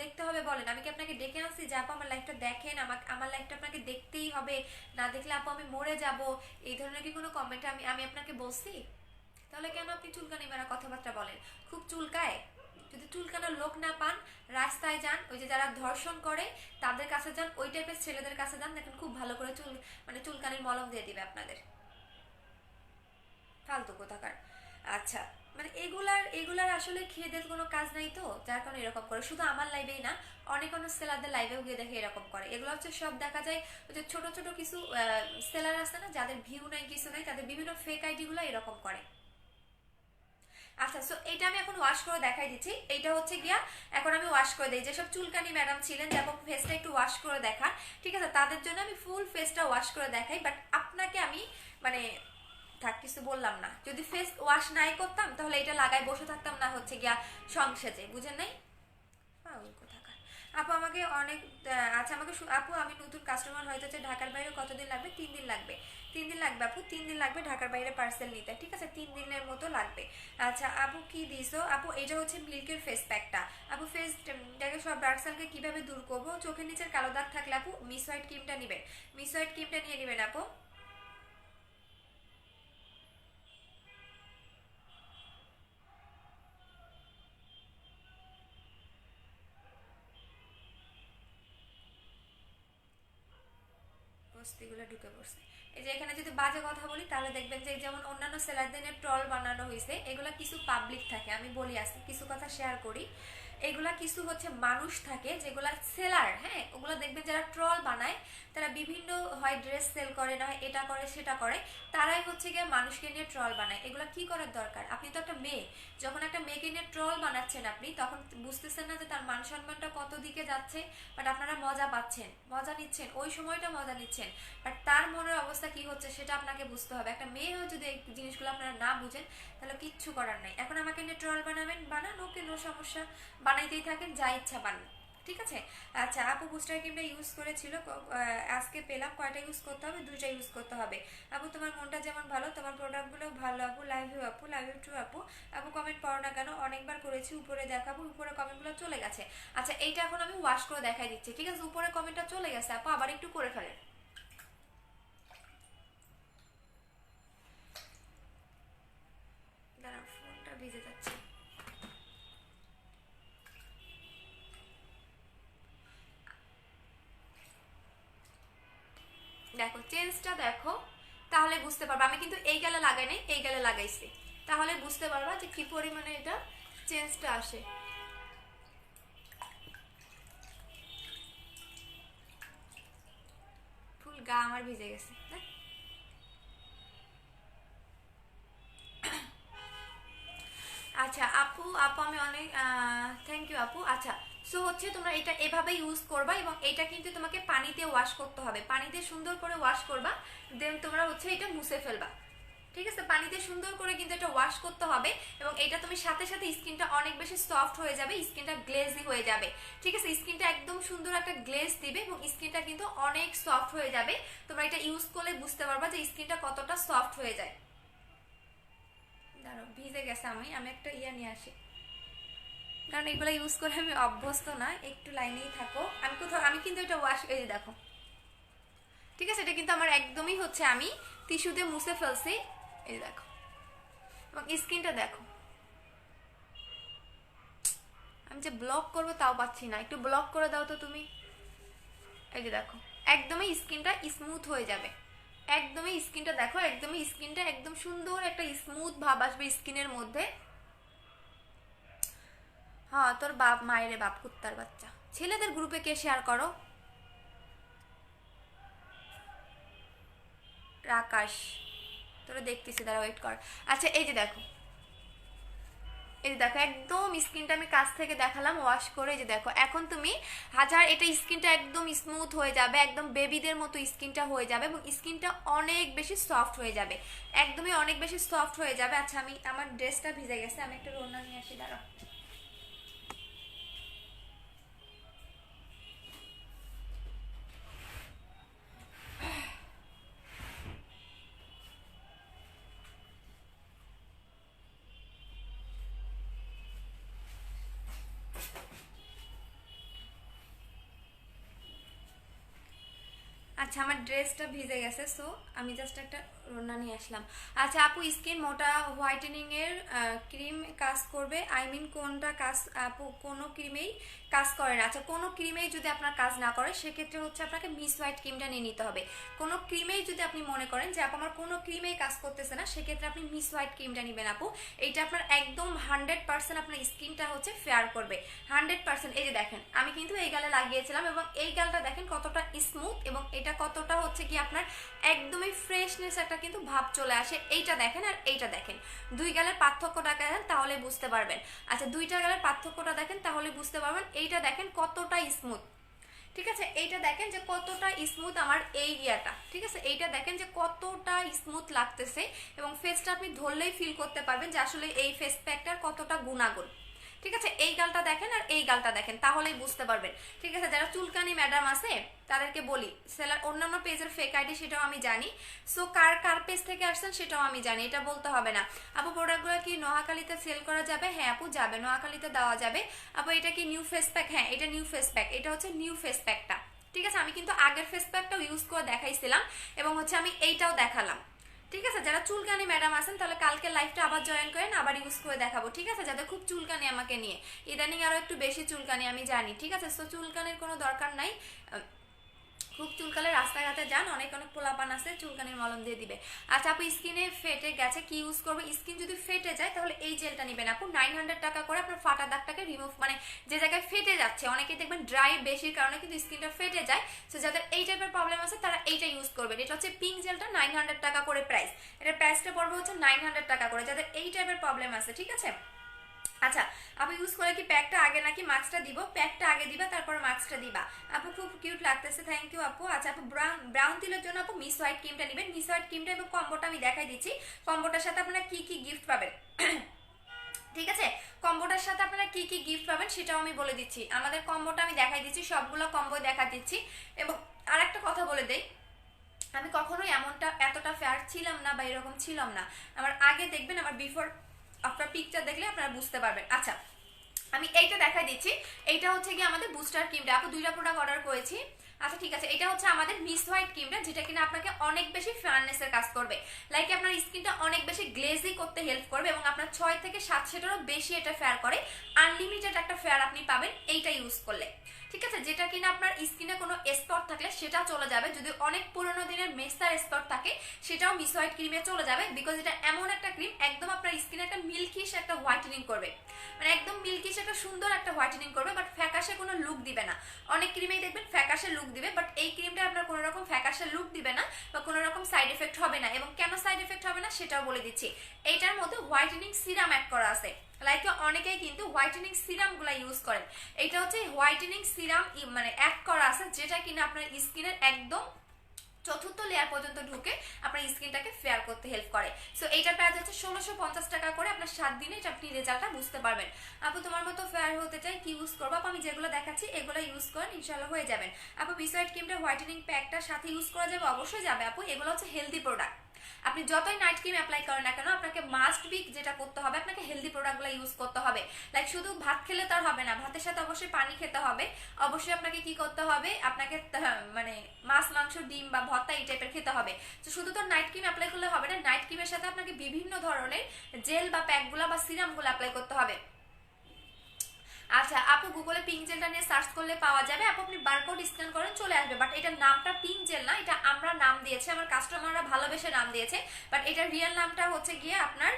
দেখতে হবে বলেন, আমি কি আপনাকে ডেকে আনছি যে আপু আমার লাইফটা দেখেন, আমাকে আমার লাইফটা আপনাকে দেখতেই হবে, না দেখলে আপু আমি মরে যাব, এই ধরনের কি কোনো কমেন্টে আমি আমি আপনাকে বলছি? তাহলে কেন আপনি চুলকানি মারা কথাবার্তা বলেন? খুব চুলকায়? যদি চুলকানোর লোক না পান, রাস্তায় যান, ওই যে যারা ধর্ষণ করে তাদের কাছে যান, ওই টাইপের ছেলেদের কাছে যান, দেখেন খুব ভালো করে চুল মানে চুলকানির মলম দিয়ে দিবে আপনাদের। ফালতু কোথাকার। আচ্ছা, মানে এগুলার এগুলার আসলে খেয়ে দিয়ে কোনো কাজ নাই, তো যার কারণে এরকম করে। শুধু আমার লাইভেই না, অনেক অনেক সেলারদের লাইভেও গিয়ে দেখে এরকম করে। এগুলো হচ্ছে সব দেখা যায় ওই যে ছোট ছোট কিছু সেলার আছে না, যাদের ভিউ নাই কিছু নাই, তাদের বিভিন্ন ফেক আইডি গুলো এরকম করে। আচ্ছা, সো এটা আমি এখন ওয়াশ করে দেখাই দিচ্ছি, এইটা হচ্ছে গিয়া এখন আমি ওয়াশ করে দিই। যেসব চুলকানি ম্যাডাম ছিলেন যে আপু ফেসটা একটু ওয়াশ করে দেখান, ঠিক আছে, তাদের জন্য আমি ফুল ফেসটা ওয়াশ করে দেখাই, বাট আপনাকে আমি মানে থাক কিছু বললাম না। যদি ফেস ওয়াশ নাই করতাম তাহলে এটা লাগাই বসে থাকতাম, না হচ্ছে গিয়া সংসেজে, বুঝেন নাই? পাগল কোথাকার। আপু আমাকে অনেক আচ্ছা আমাকে আপু আমি নতুন কাস্টমার হয়তো হচ্ছে, ঢাকার বাইরে কতদিন লাগবে? 3 দিন লাগবে। 3 দিন লাগবে আপু, 3 দিন লাগবে ঢাকার বাইরে পার্সেল নিতে। ঠিক আছে, 3 দিনের মতো লাগবে। আচ্ছা আপু কি দিছো? আপু এটা হচ্ছে মিল্কের ফেস প্যাকটা। আপু ফেসটাকে সব ডার্ক সার্কেল কিভাবে দূর করবো? চোখের নিচের কালো দাগ থাকলে আপু মিস হোয়াইট ক্রিমটা নেবেন, মিস হোয়াইট ক্রিমটা নিয়ে নেবেন আপু। বস্তিগুলো ঢুকে পড়ছে। এই যে এখানে যদি বাজে কথা বলি তাহলে দেখবেন যে যেমন অন্যান্য সেলারদের ট্রল বানানো হয়েছে, এগুলা কিছু পাবলিক থাকে, আমি বলি আসি কিছু কথা শেয়ার করি। এগুলা কিছু হচ্ছে মানুষ থাকে যেগুলা সেলার, হ্যাঁ ওগুলো দেখবেন যারা ট্রল বানায়, তারা বিভিন্ন হয় ড্রেস সেল করে, না হয় এটা করে সেটা করে, তারাই হচ্ছে গিয়ে মানুষকে নিয়ে ট্রল বানায়। এগুলা কি করার দরকার? আপনি তো একটা মেয়ে, যখন একটা মেয়েকে নিয়ে ট্রল বানাচ্ছেন আপনি, তখন বুঝতেছেন না যে তার মান সম্মানটা কত দিকে যাচ্ছে, বাট আপনারা মজা পাচ্ছেন, মজা নিচ্ছেন, ওই সময়টা মজা নিচ্ছেন, বাট তার মনের অবস্থা কি হচ্ছে সেটা আপনাকে বুঝতে হবে। একটা মেয়ে হয়ে যদি এই জিনিসগুলো আপনারা না বুঝেন তাহলে কিচ্ছু করার নাই। এখন আমাকে নিয়ে ট্রল বানাবেন, বানান, ওকে নো সমস্যা, বানাইতেই থাকেন, যা ইচ্ছা বানান। ঠিক আছে, আচ্ছা আপু বুস্টার ক্রিমটা ইউজ করেছিল, আজকে পেলাম, কয়টা ইউজ করতে হবে? 2টা ইউজ করতে হবে। আপু তোমার মনটা যেমন ভালো তোমার প্রোডাক্টগুলো ভালো আপু, লাইভ ইউ আপু, লাইভ ইউ টু আপু। আপু কমেন্ট পড়ো না কেন? অনেকবার করেছি, উপরে দেখাবো, উপরে কমেন্টগুলো চলে গেছে। আচ্ছা এইটা এখন আমি ওয়াশ করে দেখাই দিচ্ছি, ঠিক আছে? উপরে কমেন্টটা চলে গেছে আপু, আবার একটু করে ফেলেন। দাঁড়া, ফোনটা ভিজে যাচ্ছে। দেখো চেঞ্জটা দেখো, তাহলে বুঝতে পারবা। আমি কিন্তু এই গেলে লাগাই নাই, এই গেলে লাগাইছি, তাহলে বুঝতে পারবা যে কি পরিমাণে এটা চেঞ্জটা আসে। ফুল গা আমার ভিজে গেছে। আচ্ছা আপু, আপু আমি অনেক থ্যাংক ইউ আপু। আচ্ছা সো হচ্ছে তোমরা এটা এভাবে ইউজ করবা, এবং এটা কিন্তু তোমাকে পানিতে ওয়াশ করতে হবে, পানিতে সুন্দর করে ওয়াশ করবা, দেন তোমরা হচ্ছে এটা মুছে ফেলবা। ঠিক আছে, পানিতে সুন্দর করে কিন্তু এটা ওয়াশ করতে হবে, এবং এটা তুমি সাথে সাথে স্কিনটা অনেক বেশি সফট হয়ে যাবে, স্কিনটা গ্লেজি হয়ে যাবে। ঠিক আছে, স্কিনটা একদম সুন্দর একটা গ্লেজ দিবে এবং স্কিনটা কিন্তু অনেক সফট হয়ে যাবে। তোমরা এটা ইউজ করলে বুঝতে পারবা যে স্কিনটা কতটা সফট হয়ে যায়। দাঁড়াও, ভিজে গেছে, আমি একটা নিয়ে আসি, কারণ এগুলো ইউজ করে আমি অভ্যস্ত না। একটু লাইনেই থাকো, আমি কিন্তু এটা ওয়াশ, এই যে দেখো, ঠিক আছে, এটা কিন্তু আমার একদমই হচ্ছে আমি টিস্যু দিয়ে মুছে ফেলছি, এই দেখো, এবং স্কিনটা দেখো। আমি যে ব্লক করবো তাও পাচ্ছি না, একটু ব্লক করে দাও তো তুমি। এই যে দেখো, একদমই স্কিনটা স্মুথ হয়ে যাবে, একদমই স্কিনটা দেখো, একদমই স্কিনটা একদম সুন্দর একটা স্মুথ ভাব আসবে স্কিনের মধ্যে। হ্যাঁ, তোর বাপ মায়ের বাপ কুত্তার বাচ্চা, ছেলেদের গ্রুপে কে শেয়ার করো? আকাশ, তোরা দেখতেছি, তারা ওয়েট কর। আচ্ছা, এই যে দেখো, এই যে দেখো, একদম স্কিনটা আমি কাছ থেকে দেখালাম ওয়াশ করে। এই যে দেখো, এখন তুমি হাজার, এটা স্কিনটা একদম স্মুথ হয়ে যাবে, একদম বেবিদের মতো স্কিনটা হয়ে যাবে, এবং স্কিনটা অনেক বেশি সফট হয়ে যাবে, একদমই অনেক বেশি সফট হয়ে যাবে। আচ্ছা, আমি আমার ড্রেসটা ভিজে গেছে, আমি একটা রোনা নিয়ে আসি, দাঁড়াও। আচ্ছা, আমার ড্রেসটা ভিজে গেছে, সো আমি জাস্ট একটা রোনা নিয়ে আসলাম। আচ্ছা আপু, স্কিন মোটা হোয়াইটেনিং এর ক্রিম কাজ করবে? আই মিন কোনটা কাজ আপু? কোনো ক্রিমেই কাজ করে না। আচ্ছা, কোনো ক্রিমেই যদি আপনার কাজ না করে সেক্ষেত্রে হচ্ছে আপনাকে মিস হোয়াইট ক্রিমটা নিয়ে নিতে হবে। কোনো ক্রিমেই যদি আপনি মনে করেন যে আপু আমার কোনো ক্রিমেই কাজ করতেছে না, সেক্ষেত্রে আপনি মিস হোয়াইট ক্রিমটা নেবেন আপু। এইটা আপনার একদম 100% আপনার স্কিনটা হচ্ছে ফেয়ার করবে, 100%। এই যে দেখেন, আমি কিন্তু এই গালে লাগিয়েছিলাম, এবং এই গালটা দেখেন কতটা স্মুথ, এবং এটা কতটা হচ্ছে কি আপনার একদমই ফ্রেশনেস একটা কিন্তু ভাব চলে আসে। এইটা দেখেন আর এইটা দেখেন, দুই গালের পার্থক্যটা দেখেন তাহলে বুঝতে পারবেন। আচ্ছা, দুইটা গালের পার্থক্যটা দেখেন তাহলে বুঝতে পারবেন। এইটা দেখেন কতটা স্মুথ, ঠিক আছে, এইটা দেখেন যে কতটা স্মুথ আমার এই ইয়াটা, ঠিক আছে, এইটা দেখেন যে কতটা স্মুথ লাগতেছে, এবং ফেসটা আপনি ধরলেই ফিল করতে পারবেন যে আসলে এই ফেস প্যাকটার কতটা গুণাগুণ। ঠিক আছে, এই গালটা দেখেন আর এই গালটা দেখেন তাহলেই বুঝতে পারবেন। ঠিক আছে, যারা চুলকানি ম্যাডাম আছে তাদেরকে বলি, সেলার অন্যান্য পেজের ফেক আইডি সেটাও আমি জানি, সো কার কার পেজ থেকে আসছেন সেটাও আমি জানি, এটা বলতে হবে না। আপু, প্রোডাক্টগুলো কি নোয়াখালীতে সেল করা যাবে? হ্যাঁ আপু, যাবে, নোয়াখালীতে দেওয়া যাবে। আপু, এটা কি নিউ ফেস প্যাক? হ্যাঁ, এটা নিউ ফেস প্যাক, এটা হচ্ছে নিউ ফেস প্যাকটা। ঠিক আছে, আমি কিন্তু আগের ফেস প্যাকটাও ইউজ করে দেখাইছিলাম, এবং হচ্ছে আমি এইটাও দেখালাম। ঠিক আছে, যারা চুলকানি ম্যাডাম আছেন তাহলে কালকে লাইভটা আবার জয়েন করেন, আবার ইউজ করে দেখাবো। ঠিক আছে, যাদের খুব চুলকানি আমাকে নিয়ে, ইদানিং আরো একটু বেশি চুলকানি আমি জানি। ঠিক আছে, তো চুলকানির কোনো দরকার নাই, খুব চুলকালে রাস্তাঘাটে যান, অনেক অনেক পোলাপান আছে চুলকানির মলম দিয়ে দিবে। আচ্ছা আপু, স্কিনে ফেটে গেছে কি ইউজ করবে? স্কিন যদি ফেটে যায় তাহলে এই জেলটা নেবেন আপু, 900 টাকা করে। আপনার ফাটা দাগটাকে রিমুভ, মানে যে জায়গায় ফেটে যাচ্ছে, অনেকে দেখবেন ড্রাই বেশির কারণে কিন্তু স্কিনটা ফেটে যায়, তো যাদের এই টাইপের প্রবলেম আছে তারা এইটা ইউজ করবেন। এটা হচ্ছে পিঙ্ক জেলটা, 900 টাকা করে প্রাইস, এটার প্রাইসটা পড়বে হচ্ছে 900 টাকা করে, যাদের এই টাইপের প্রবলেম আছে। ঠিক আছে, আচ্ছা আপু, ইউজ করে কি প্যাকটা আগে নাকি মাস্কটা দিব? প্যাকটা আগে দিবা, তারপর মাস্কটা দিবা। আপু খুব কিউট লাগতেছে, থ্যাংক ইউ আপু। আচ্ছা আপু, ব্রাউন তিলের জন্য আপু মিস হোয়াইট ক্রিমটা নেবেন। মিস হোয়াইট ক্রিমটা এবং কম্বোটা আমি দেখাই দিচ্ছি, কম্বোটার সাথে আপনারা কি কি গিফট পাবেন। ঠিক আছে, কম্বোটার সাথে আপনারা কি কি গিফট পাবেন সেটাও আমি বলে দিচ্ছি। আমাদের কম্বোটা আমি দেখাই দিচ্ছি, সবগুলো কম্বো দেখা দিচ্ছি। এবং আরেকটা কথা বলে দেই, আমি কখনোই এতটা ফেয়ার ছিলাম না বা এরকম ছিলাম না। আমার আগে দেখবেন, আমার বিফোর আফটার পিকচার দেখলে আপনারা বুঝতে পারবেন। আচ্ছা, আমি এইটা দেখাই দিচ্ছি, এইটা হচ্ছে কি আমাদের বুস্টার ক্রিমটা। আপু, দুইটা প্রোডাক্ট অর্ডার করেছি। আচ্ছা ঠিক আছে, এটা হচ্ছে আমাদের মিস হোয়াইট ক্রিমটা, যেটা কিনা আপনাকে অনেক বেশি ফেয়ারনেসের কাজ করবে, লাইক আপনার স্কিনটা অনেক বেশি গ্লেজি করতে হেল্প করবে, এবং আপনার 6 থেকে 7 শেডেরও বেশি এটা ফেয়ার করে। আনলিমিটেড একটা ফেয়ার আপনি পাবেন এইটা ইউজ করলে। ঠিক আছে, যেটা কিনা আপনার স্কিনে কোনো স্পট থাকলে সেটা চলে যাবে, যদি অনেক পুরোনো দিনের মেস্তার স্পট থাকে সেটাও মিস হোয়াইট ক্রিমে চলে যাবে, বিকজ এটা এমন একটা ক্রিম একদম আপনার স্কিনে একটা মিল্কিশ একটা হোয়াইটেনিং করবে, মানে একদম মিল্কিশ একটা সুন্দর একটা হোয়াইটেনিং করবে, বাট ফ্যাকাশে কোনো লুক দিবে না। অনেক ক্রিমেই দেখবেন ফ্যাকাশে লুক দিবে, বাট এই ক্রিমটা আপনার কোনো রকম ফ্যাকাশে লুক দিবে না, বা কোনো রকম সাইড এফেক্ট হবে না। এবং কেন সাইড এফেক্ট হবে না সেটাও বলে দিচ্ছি, এইটার মধ্যে হোয়াইটেনিং সিরাম অ্যাড করা আছে, লাইক অনেকেই কিন্তু হোয়াইটেনিং সিরাম গুলা ইউজ করেন, এটা হচ্ছে হোয়াইটেনিং সিরাম মানে অ্যাড করা আছে, যেটা কিনা আপনার স্কিনের একদম চতুর্থ লেয়ার পর্যন্ত ঢুকে আপনার স্কিনটাকে ফেয়ার করতে হেল্প করে। সো এইটার প্রাইস হচ্ছে 1650 টাকা করে। আপনার 7 দিনে এটা আপনি রেজাল্টটা বুঝতে পারবেন। আপু তোমার মতো ফেয়ার হতে চাই, কি ইউজ করবো? আপু আমি যেগুলো দেখাচ্ছি এগুলো ইউজ করেন, ইনশাল্লাহ হয়ে যাবেন। আপু বিসোয়াইট ক্রিমটা হোয়াইটেনিং প্যাকটার সাথে ইউজ করা যাবে? অবশ্যই যাবে আপু, এগুলো হচ্ছে হেলদি প্রোডাক্ট। আপনি যতই নাইট ক্রিম অ্যাপ্লাই করেন না কেন, আপনাকে মাস্ট বি যেটা করতে হবে, আপনাকে হেলদি প্রোডাক্টগুলো ইউজ করতে হবে। লাইক শুধু ভাত খেলে তো আর হবে না, ভাতের সাথে অবশ্যই পানি খেতে হবে। অবশ্যই আপনাকে কি করতে হবে, আপনাকে মানে মাছ মাংস ডিম বা ভর্তা এই টাইপের খেতে হবে। তো শুধু তো নাইট ক্রিম অ্যাপ্লাই করলে হবে না, নাইট ক্রিমের সাথে আপনাকে বিভিন্ন ধরনের জেল বা প্যাকগুলো বা সিরামগুলো অ্যাপ্লাই করতে হবে। আচ্ছা আপু গুগলে পিঙ্ক জেলটা নিয়ে সার্চ করলে পাওয়া যাবে আপু, আপনি বারকোড স্ক্যান করেন চলে আসবে। বাট এটার নামটা পিঙ্ক জেল না, এটা আমরা নাম দিয়েছি, আমার কাস্টমাররা ভালোবেসে নাম দিয়েছে। বাট এটার রিয়েল নামটা হচ্ছে গিয়ে আপনার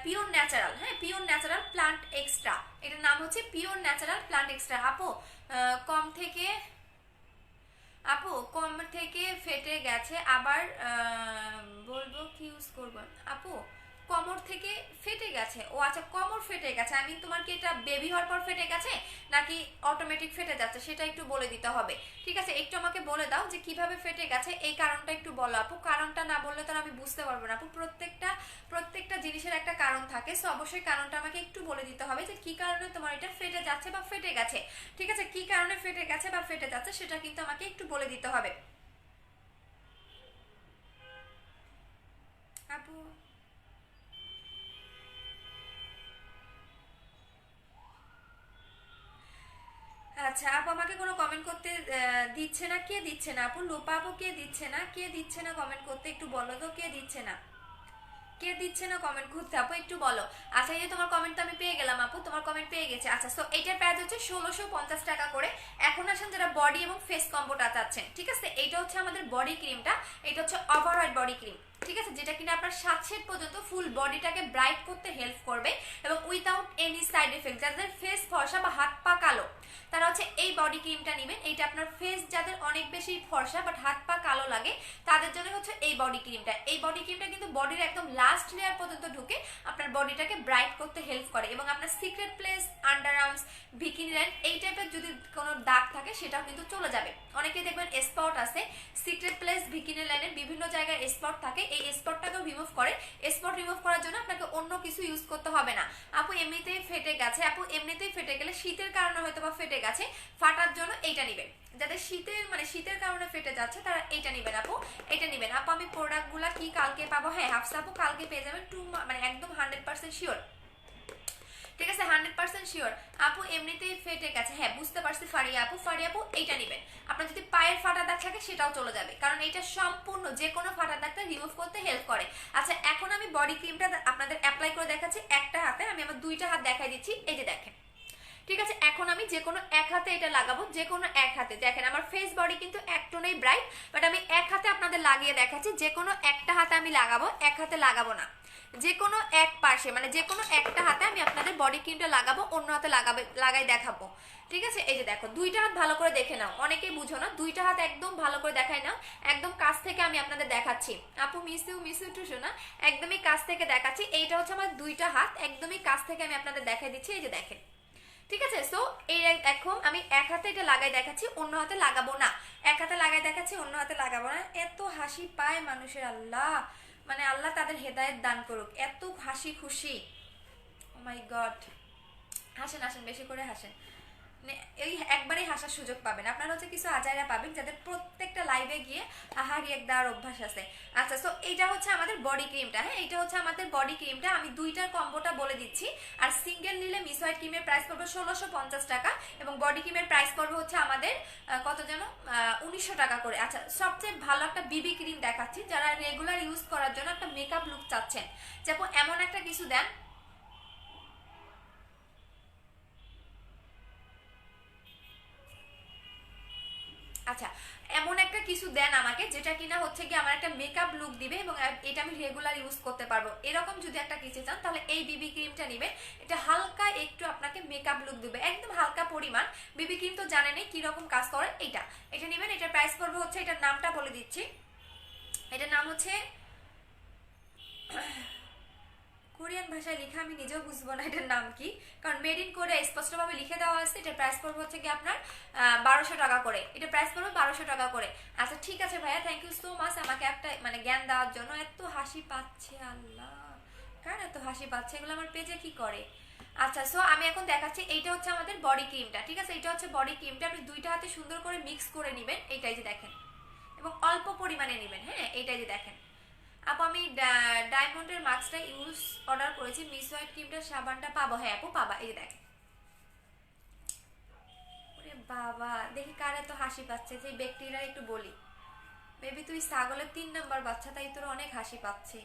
পিওর ন্যাচারাল, হ্যাঁ পিওর ন্যাচারাল প্লান্ট এক্সট্রা, এটার নাম হচ্ছে পিওর ন্যাচারাল প্লান্ট এক্সট্রা। আপু কম থেকে ফেটে গেছে, আবার বলবো কি ইউজ করবো? আপু কোমর থেকে ফেটে গেছে, ও আচ্ছা কোমর ফেটে গেছে, আমি তোমার কি এটা বেবি হওয়ার পর ফেটে গেছে নাকি অটোমেটিক ফেটে যাচ্ছে সেটা একটু বলে দিতে হবে। ঠিক আছে, একটু আমাকে বলে দাও যে কিভাবে ফেটে গেছে, এই কারণটা একটু বলো আপু। কারণটা না বললে তো আমি বুঝতে পারবো না আপু, প্রত্যেকটা জিনিসের একটা কারণ থাকে। সো অবশ্যই কারণটা আমাকে একটু বলে দিতে হবে যে কি কারণে তোমার এটা ফেটে যাচ্ছে বা ফেটে গেছে। ঠিক আছে, কি কারণে ফেটে গেছে বা ফেটে যাচ্ছে সেটা কিন্তু আমাকে একটু বলে দিতে হবে আপু। আচ্ছা আপু আমাকে কোনো কমেন্ট করতে দিচ্ছে না, কে দিচ্ছে না আপু? লোপা আপু কে দিচ্ছে না, কে দিচ্ছে না কমেন্ট করতে, একটু বলো তো কে দিচ্ছে না, কে দিচ্ছে না কমেন্ট করতে আপু একটু বলো। আচ্ছা এই যে তোমার কমেন্ট তো আমি পেয়ে গেলাম আপু, তোমার কমেন্ট পেয়ে গেছে। আচ্ছা সো এটার প্রাইস হচ্ছে 1650 টাকা করে। এখন আসেন যারা বডি এবং ফেস কম্বোটা চাচ্ছেন, ঠিক আছে, এইটা হচ্ছে আমাদের বডি ক্রিমটা, এটা হচ্ছে ওভারঅয়েল বডি ক্রিম, ঠিক আছে, যেটা কিনা আপনার 7 শেড পর্যন্ত ফুল বডিটাকে ব্রাইট করতে হেল্প করবে এবং উইথাউট এনি সাইড এফেক্ট। যাদের ফেস ফর্সা বা হাত পা কালো তারা হচ্ছে এই বডি ক্রিমটা নেবেন। এইটা আপনার ফেস যাদের অনেক বেশি ফর্সা বাট হাত পা কালো লাগে তাদের জন্য হচ্ছে এই বডি ক্রিমটা। এই বডি ক্রিমটা কিন্তু বডির একদম লাস্ট লেয়ার পর্যন্ত ঢুকে আপনার বডিটাকে ব্রাইট করতে হেল্প করে এবং আপনার secret place, under arms, bikini line এই টাইপের যদি কোনো দাগ থাকে সেটাও কিন্তু চলে যাবে। অনেকেই দেখবেন স্পট আছে, সিক্রেট প্লেস, বিকিনি লাইনের বিভিন্ন জায়গায় স্পট থাকে, এই স্পটটাকেও রিমুভ করে। স্পট রিমুভ করার জন্য আপনাকে অন্য কিছু ইউজ করতে হবে না আপু। এমনিতেই ফেটে গেছে আপু, এমনিতেই ফেটে গেলে শীতের কারণে হয়তো বা ফেটে গেছে, ফাটার জন্য এইটা নেবেন। যাদের শীতের কারণে ফেটে যাচ্ছে তারা এইটা নেবেন আপু, এটা নেবেন আপু। আমি প্রোডাক্টগুলো কি কালকে পাবো? হ্যাঁ হাফসা আপু কালকে পেয়ে যাবেন, মানে একদম 100% শিওর, ঠিক আছে 100% শিওর আপু। এমনিতেই ফেটে গেছে, হ্যাঁ বুঝতে পারছি ফারিয়া আপু এইটা নেবেন। আপনার যদি পায়ের ফাটা দাগ থাকে সেটাও চলে যাবে, কারণ এটা সম্পূর্ণ যে কোনো ফাটা দাগটা রিমুভ করতে হেল্প করে। আচ্ছা এখন আমি বডি ক্রিমটা আপনাদের অ্যাপ্লাই করে দেখাচ্ছি একটা হাতে, আমি আমার দুইটা হাত দেখাই দিচ্ছি, এই যে দেখেন। ঠিক আছে, এখন আমি যে কোনো এক হাতে এটা লাগাবো, যে কোনো এক হাতে। দেখেন আমার ফেস বডি কিন্তু এক টোনেই ব্রাইট, বাট আমি এক হাতে আপনাদের লাগিয়ে দেখাচ্ছি। যে কোনো একটা হাতে আমি লাগাবো, এক হাতে লাগাবো না, যে কোনো এক পাশে মানে যে কোনো একটা হাতে আমি আপনাদের বডি ক্রিমটা লাগাবো, অন্য হাতে লাগাই দেখাবো। ঠিক আছে, এই যে দেখো দুইটা হাত ভালো করে দেখে নাও, অনেকেই বুঝো না, দুইটা হাত একদম ভালো করে দেখাই নাও। একদম কাছ থেকে আমি আপনাদের দেখাচ্ছি আপু, মিস ইউ টু শোনা, একদমই কাছ থেকে দেখাচ্ছি। এইটা হচ্ছে আমার দুইটা হাত, একদমই কাছ থেকে আমি আপনাদের দেখাই দিচ্ছি, এই যে দেখেন। ঠিক আছে, সো এই এখন আমি এক হাতে এটা লাগাই দেখাচ্ছি, অন্য হাতে লাগাবো না। এক হাতে লাগাই দেখাচ্ছি, অন্য হাতে লাগাবো না। এত হাসি পায় মানুষের, আল্লাহ মানে আল্লাহ তাদের হেদায়েত দান করুক, এত হাসি খুশি, ও মাই গড। হাসেন হাসেন, বেশি করে হাসেন, এই একবারেই হাসার সুযোগ পাবেন আপনারা, হচ্ছে কিছু আজাইরা পাবেন যাদের প্রত্যেকটা লাইভে গিয়ে রিয়েক্ট দেওয়ার অভ্যাস আছে। আচ্ছা সো এইটা হচ্ছে আমাদের বডি ক্রিমটা, হ্যাঁ এইটা হচ্ছে আমাদের বডি ক্রিমটা। আমি দুইটার কম্বোটা বলে দিচ্ছি। আর সিঙ্গেল নিলে মিস হোয়াইট ক্রিমের প্রাইস পড়বে 1650 টাকা এবং বডি ক্রিমের প্রাইস পড়বে হচ্ছে আমাদের কত যেন 1900 টাকা করে। আচ্ছা সবচেয়ে ভালো একটা বিবি ক্রিম দেখাচ্ছি, যারা রেগুলার ইউজ করার জন্য একটা মেকআপ লুক চাচ্ছেন, যেমন এমন একটা কিছু দেন। আচ্ছা এমন একটা কিছু দেন আমাকে যেটা কিনা হচ্ছে কি আমার একটা মেকআপ লুক দিবে এবং এটা আমি রেগুলার ইউজ করতে পারবো, এরকম যদি একটা কিছু চান তাহলে এই বিবি ক্রিমটা নেবেন। এটা হালকা একটু আপনাকে মেকআপ লুক দিবে, একদম হালকা পরিমাণ। বিবি ক্রিম তো জানেনই কিরকম কাজ করে, এটা নেবেন। এটার প্রাইস পড়বে হচ্ছে, এটার নামটা বলে দিচ্ছি, এটার নাম হচ্ছে কোরিয়ান ভাষায় লেখা আমি নিজেও বুঝবো না এটার নাম কি, কারণ মেড ইন কোরিয়া স্পষ্টভাবে লিখে দেওয়া আছে। এটার প্রাইস পড়বে হচ্ছে কি আপনার 1200 টাকা করে, এটা প্রাইস পড়বে 1200 টাকা করে। আচ্ছা ঠিক আছে ভাইয়া, থ্যাংক ইউ সো মাচ আমাকে একটা মানে জ্ঞান দেওয়ার জন্য। এত হাসি পাচ্ছে আল্লাহ, কারণ এত হাসি পাচ্ছে, এগুলো আমার পেজে কি করে। আচ্ছা সো আমি এখন দেখাচ্ছি, এইটা হচ্ছে আমাদের বডি ক্রিমটা, ঠিক আছে, এটা হচ্ছে বডি ক্রিমটা। আপনি দুইটা হাতে সুন্দর করে মিক্স করে নেবেন, এইটাই যে দেখেন, এবং অল্প পরিমাণে নেবেন। হ্যাঁ এইটাই যে দেখেন আপু, আমি ডায়মন্ডের মাস্কটা ইউজ অর্ডার করেছি, মিস হোয়াইট ক্রিমটার সাবানটা পাবো? হ্যাঁ আপু পাবা, এই যে দেখেন। ওরে বাবা, দেখি কার এত হাসি পাচ্ছে, যে ব্যক্তিরা একটু বলি। বেবি তুই ছাগলের 3 নাম্বার বাচ্চা, তাই তোর অনেক হাসি পাচ্ছে।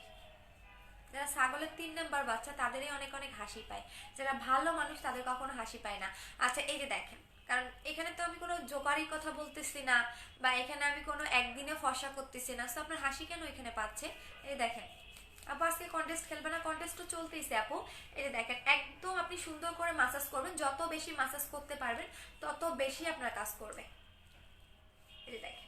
যারা ছাগলের 3 নাম্বার বাচ্চা তাদেরই অনেক অনেক হাসি পায়, যারা ভালো মানুষ তাদের কখনো হাসি পায় না। আচ্ছা এই যে দেখেন, কারণ এখানে তো আমি কোনো জোকারি কথা বলতেছি না, বা এখানে আমি কোনো একদিনে ফর্সা করতেছি না, তো আপনার হাসি কেন এখানে পাচ্ছে? এই দেখেন আপু, আজকে কন্টেস্ট খেলবে না? কন্টেস্ট তো চলতেইছে আপু। এই যে দেখেন, একদম আপনি সুন্দর করে মাসাজ করবেন, যত বেশি মাসাজ করতে পারবেন তত বেশি আপনার কাজ করবে। এই যে দেখেন,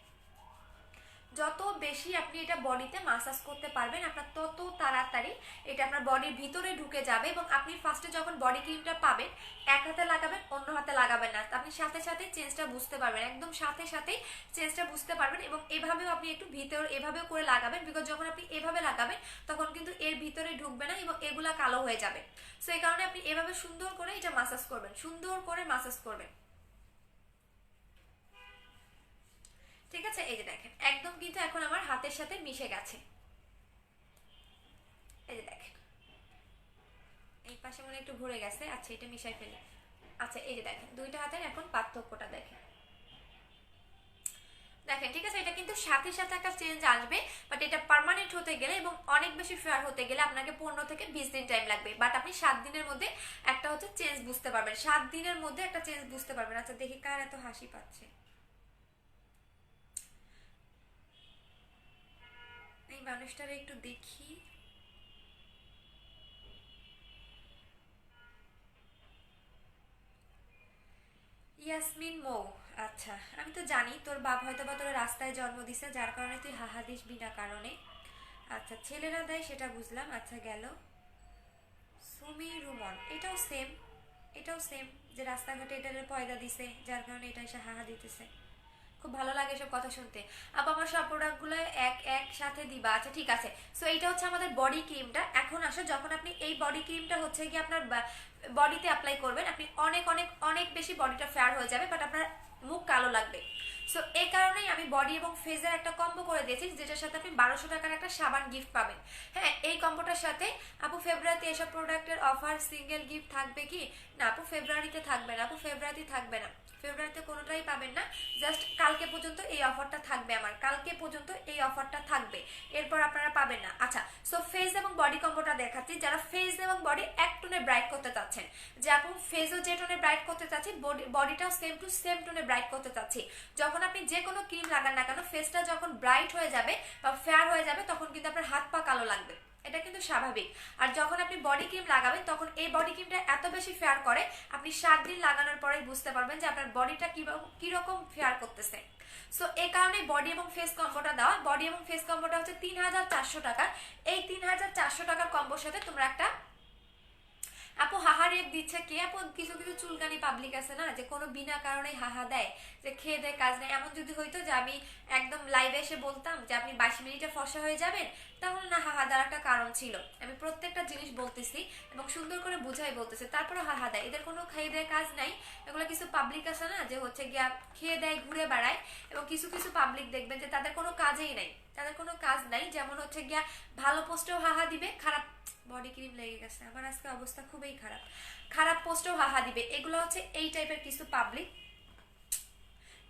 যত বেশি আপনি এটা বডিতে মাসাজ করতে পারবেন আপনার তত তাড়াতাড়ি এটা আপনার বডির ভিতরে ঢুকে যাবে। এবং আপনি ফার্স্টে যখন বডি ক্রিমটা পাবেন এক হাতে লাগাবেন, অন্য হাতে লাগাবেন না, আপনি সাথে সাথে চেঞ্জটা বুঝতে পারবেন, একদম সাথে সাথেই চেঞ্জটা বুঝতে পারবেন। এবং এভাবেও আপনি একটু ভিতর এভাবেও করে লাগাবেন, বিকজ যখন আপনি এভাবে লাগাবেন তখন কিন্তু এর ভিতরে ঢুকবে না এবং এগুলা কালো হয়ে যাবে। সো এই কারণে আপনি এভাবে সুন্দর করে এটা মাসাজ করবেন, সুন্দর করে মাসাজ করবেন, ঠিক আছে। এই যে দেখেন একদম কিন্তু এখন আমার হাতের সাথে মিশে গেছে। এই যে দেখেন, এই পাশে মনে একটু ভরে গেছে, আচ্ছা এটা মিশাই ফেলি। আচ্ছা এই যে দেখেন দুইটা হাতের এখন পার্থক্যটা দেখেন, দেখেন ঠিক আছে। এটা কিন্তু সাথে সাথে একটা চেঞ্জ আসবে, বাট এটা পার্মানেন্ট হতে গেলে এবং অনেক বেশি ফেয়ার হতে গেলে আপনাকে 15 থেকে 20 দিন টাইম লাগবে, বাট আপনি 7 দিনের মধ্যে একটা হচ্ছে চেঞ্জ বুঝতে পারবেন, 7 দিনের মধ্যে একটা চেঞ্জ বুঝতে পারবেন। আচ্ছা দেখি কার এত হাসি পাচ্ছে, এই মানুষটারে একটু দেখি। ইয়াসমিন মৌ, আচ্ছা আমি তো জানি তোর বাপ হয়তো বা তোর রাস্তায় জন্ম দিছে, যার কারণে তুই হাহা দিস বিনা কারণে। আচ্ছা ছেলেরা দেয় সেটা বুঝলাম, আচ্ছা গেল। সুমি রুমন, এটাও সেম, এটাও সেম, যে রাস্তাঘাটে এটার পয়দা দিছে যার কারণে এটা এসে হাহা দিতেছে। খুব ভালো লাগে এসব কথা শুনতে। আবার আমার সব প্রোডাক্টগুলো এক এক সাথে দিবা, আচ্ছা ঠিক আছে। সো এইটা হচ্ছে আমাদের বডি ক্রিমটা। এখন আসো, যখন আপনি এই বডি ক্রিমটা হচ্ছে কি আপনার বডিতে অ্যাপ্লাই করবেন, আপনি অনেক অনেক অনেক বেশি বডিটা ফেয়ার হয়ে যাবে, বাট আপনার মুখ কালো লাগবে। সো এই কারণেই আমি বডি এবং ফেসের একটা কম্বো করে দিয়েছি, যেটার সাথে আপনি 1200 টাকার একটা সাবান গিফট পাবেন। হ্যাঁ এই কম্বোটার সাথে আপু ফেব্রুয়ারিতে এসব প্রোডাক্টের অফার সিঙ্গেল গিফট থাকবে কি? না আপু ফেব্রুয়ারিতে থাকবে না, আপু ফেব্রুয়ারিতে থাকবে না, ফেব্রুয়ারিতে কোনোটাই পাবেন না। জাস্ট কালকে পর্যন্ত এই অফারটা থাকবে, আমার কালকে পর্যন্ত এই অফারটা থাকবে, এরপর আপনারা পাবেন না। আচ্ছা সো ফেস এবং বডি কম্বোটা দেখাচ্ছি, যারা ফেস এবং বডি এক টোনে ব্রাইট করতে চাচ্ছেন, যে আপু ফেসও যে টোনে ব্রাইট করতে চাচ্ছি, বডিটাও সেম টু সেম টোনে ব্রাইট করতে চাচ্ছি। যখন আপনি যে কোনো ক্রিম লাগান না কেন, ফেসটা যখন ব্রাইট হয়ে যাবে বা ফেয়ার হয়ে যাবে তখন কিন্তু আপনার হাত পা কালো লাগবে, এটা কিন্তু স্বাভাবিক। আর যখন আপনি বডি ক্রিম লাগাবেন তখন এই বডি ক্রিমটা এত বেশি ফেয়ার করে, আপনি 7 দিন লাগানোর পরেই বুঝতে পারবেন যে আপনার বডিটা কিরকম ফেয়ার করতেছে। সো এই কারণে বডি এবং ফেস কম্বোটা দেওয়া। বডি এবং ফেস কম্বোটা হচ্ছে 3400 টাকা। এই 3400 টাকার কম্বোর সাথে তোমরা একটা আপু হাহা রেট দিচ্ছে কে? আপু কিছু কিছু চুলকানি পাবলিক আছে না, যে কোনো বিনা কারণে হাহা দেয়, যে খেয়ে দেয় কাজ নেই। এমন যদি হইতো যে আমি একদম লাইভে এসে বলতাম যে আপনি 22 মিনিটে ফসা হয়ে যাবেন, তাহলে না হাহা দেওয়ার একটা কারণ ছিল। আমি প্রত্যেকটা জিনিস বলতেছি এবং সুন্দর করে বুঝাই বলতেছি, তারপরে হাহা দেয়, এদের কোনো খেয়ে দেয় কাজ নাই। এগুলো কিছু পাবলিক আছে না যে হচ্ছে গিয়া খেয়ে দেয় ঘুরে বেড়ায়, এবং কিছু কিছু পাবলিক দেখবেন যে তাদের কোনো কাজেই নাই, তাদের কোনো কাজ নাই। যেমন হচ্ছে গিয়া ভালো পোস্টেও হাহা দিবে, খারাপ বডি ক্রিম লেগে গেছে আমার, আজকে অবস্থা খুবই খারাপ, খারাপ পোস্টেও হাহা দিবে। এগুলো হচ্ছে এই টাইপের কিছু পাবলিক,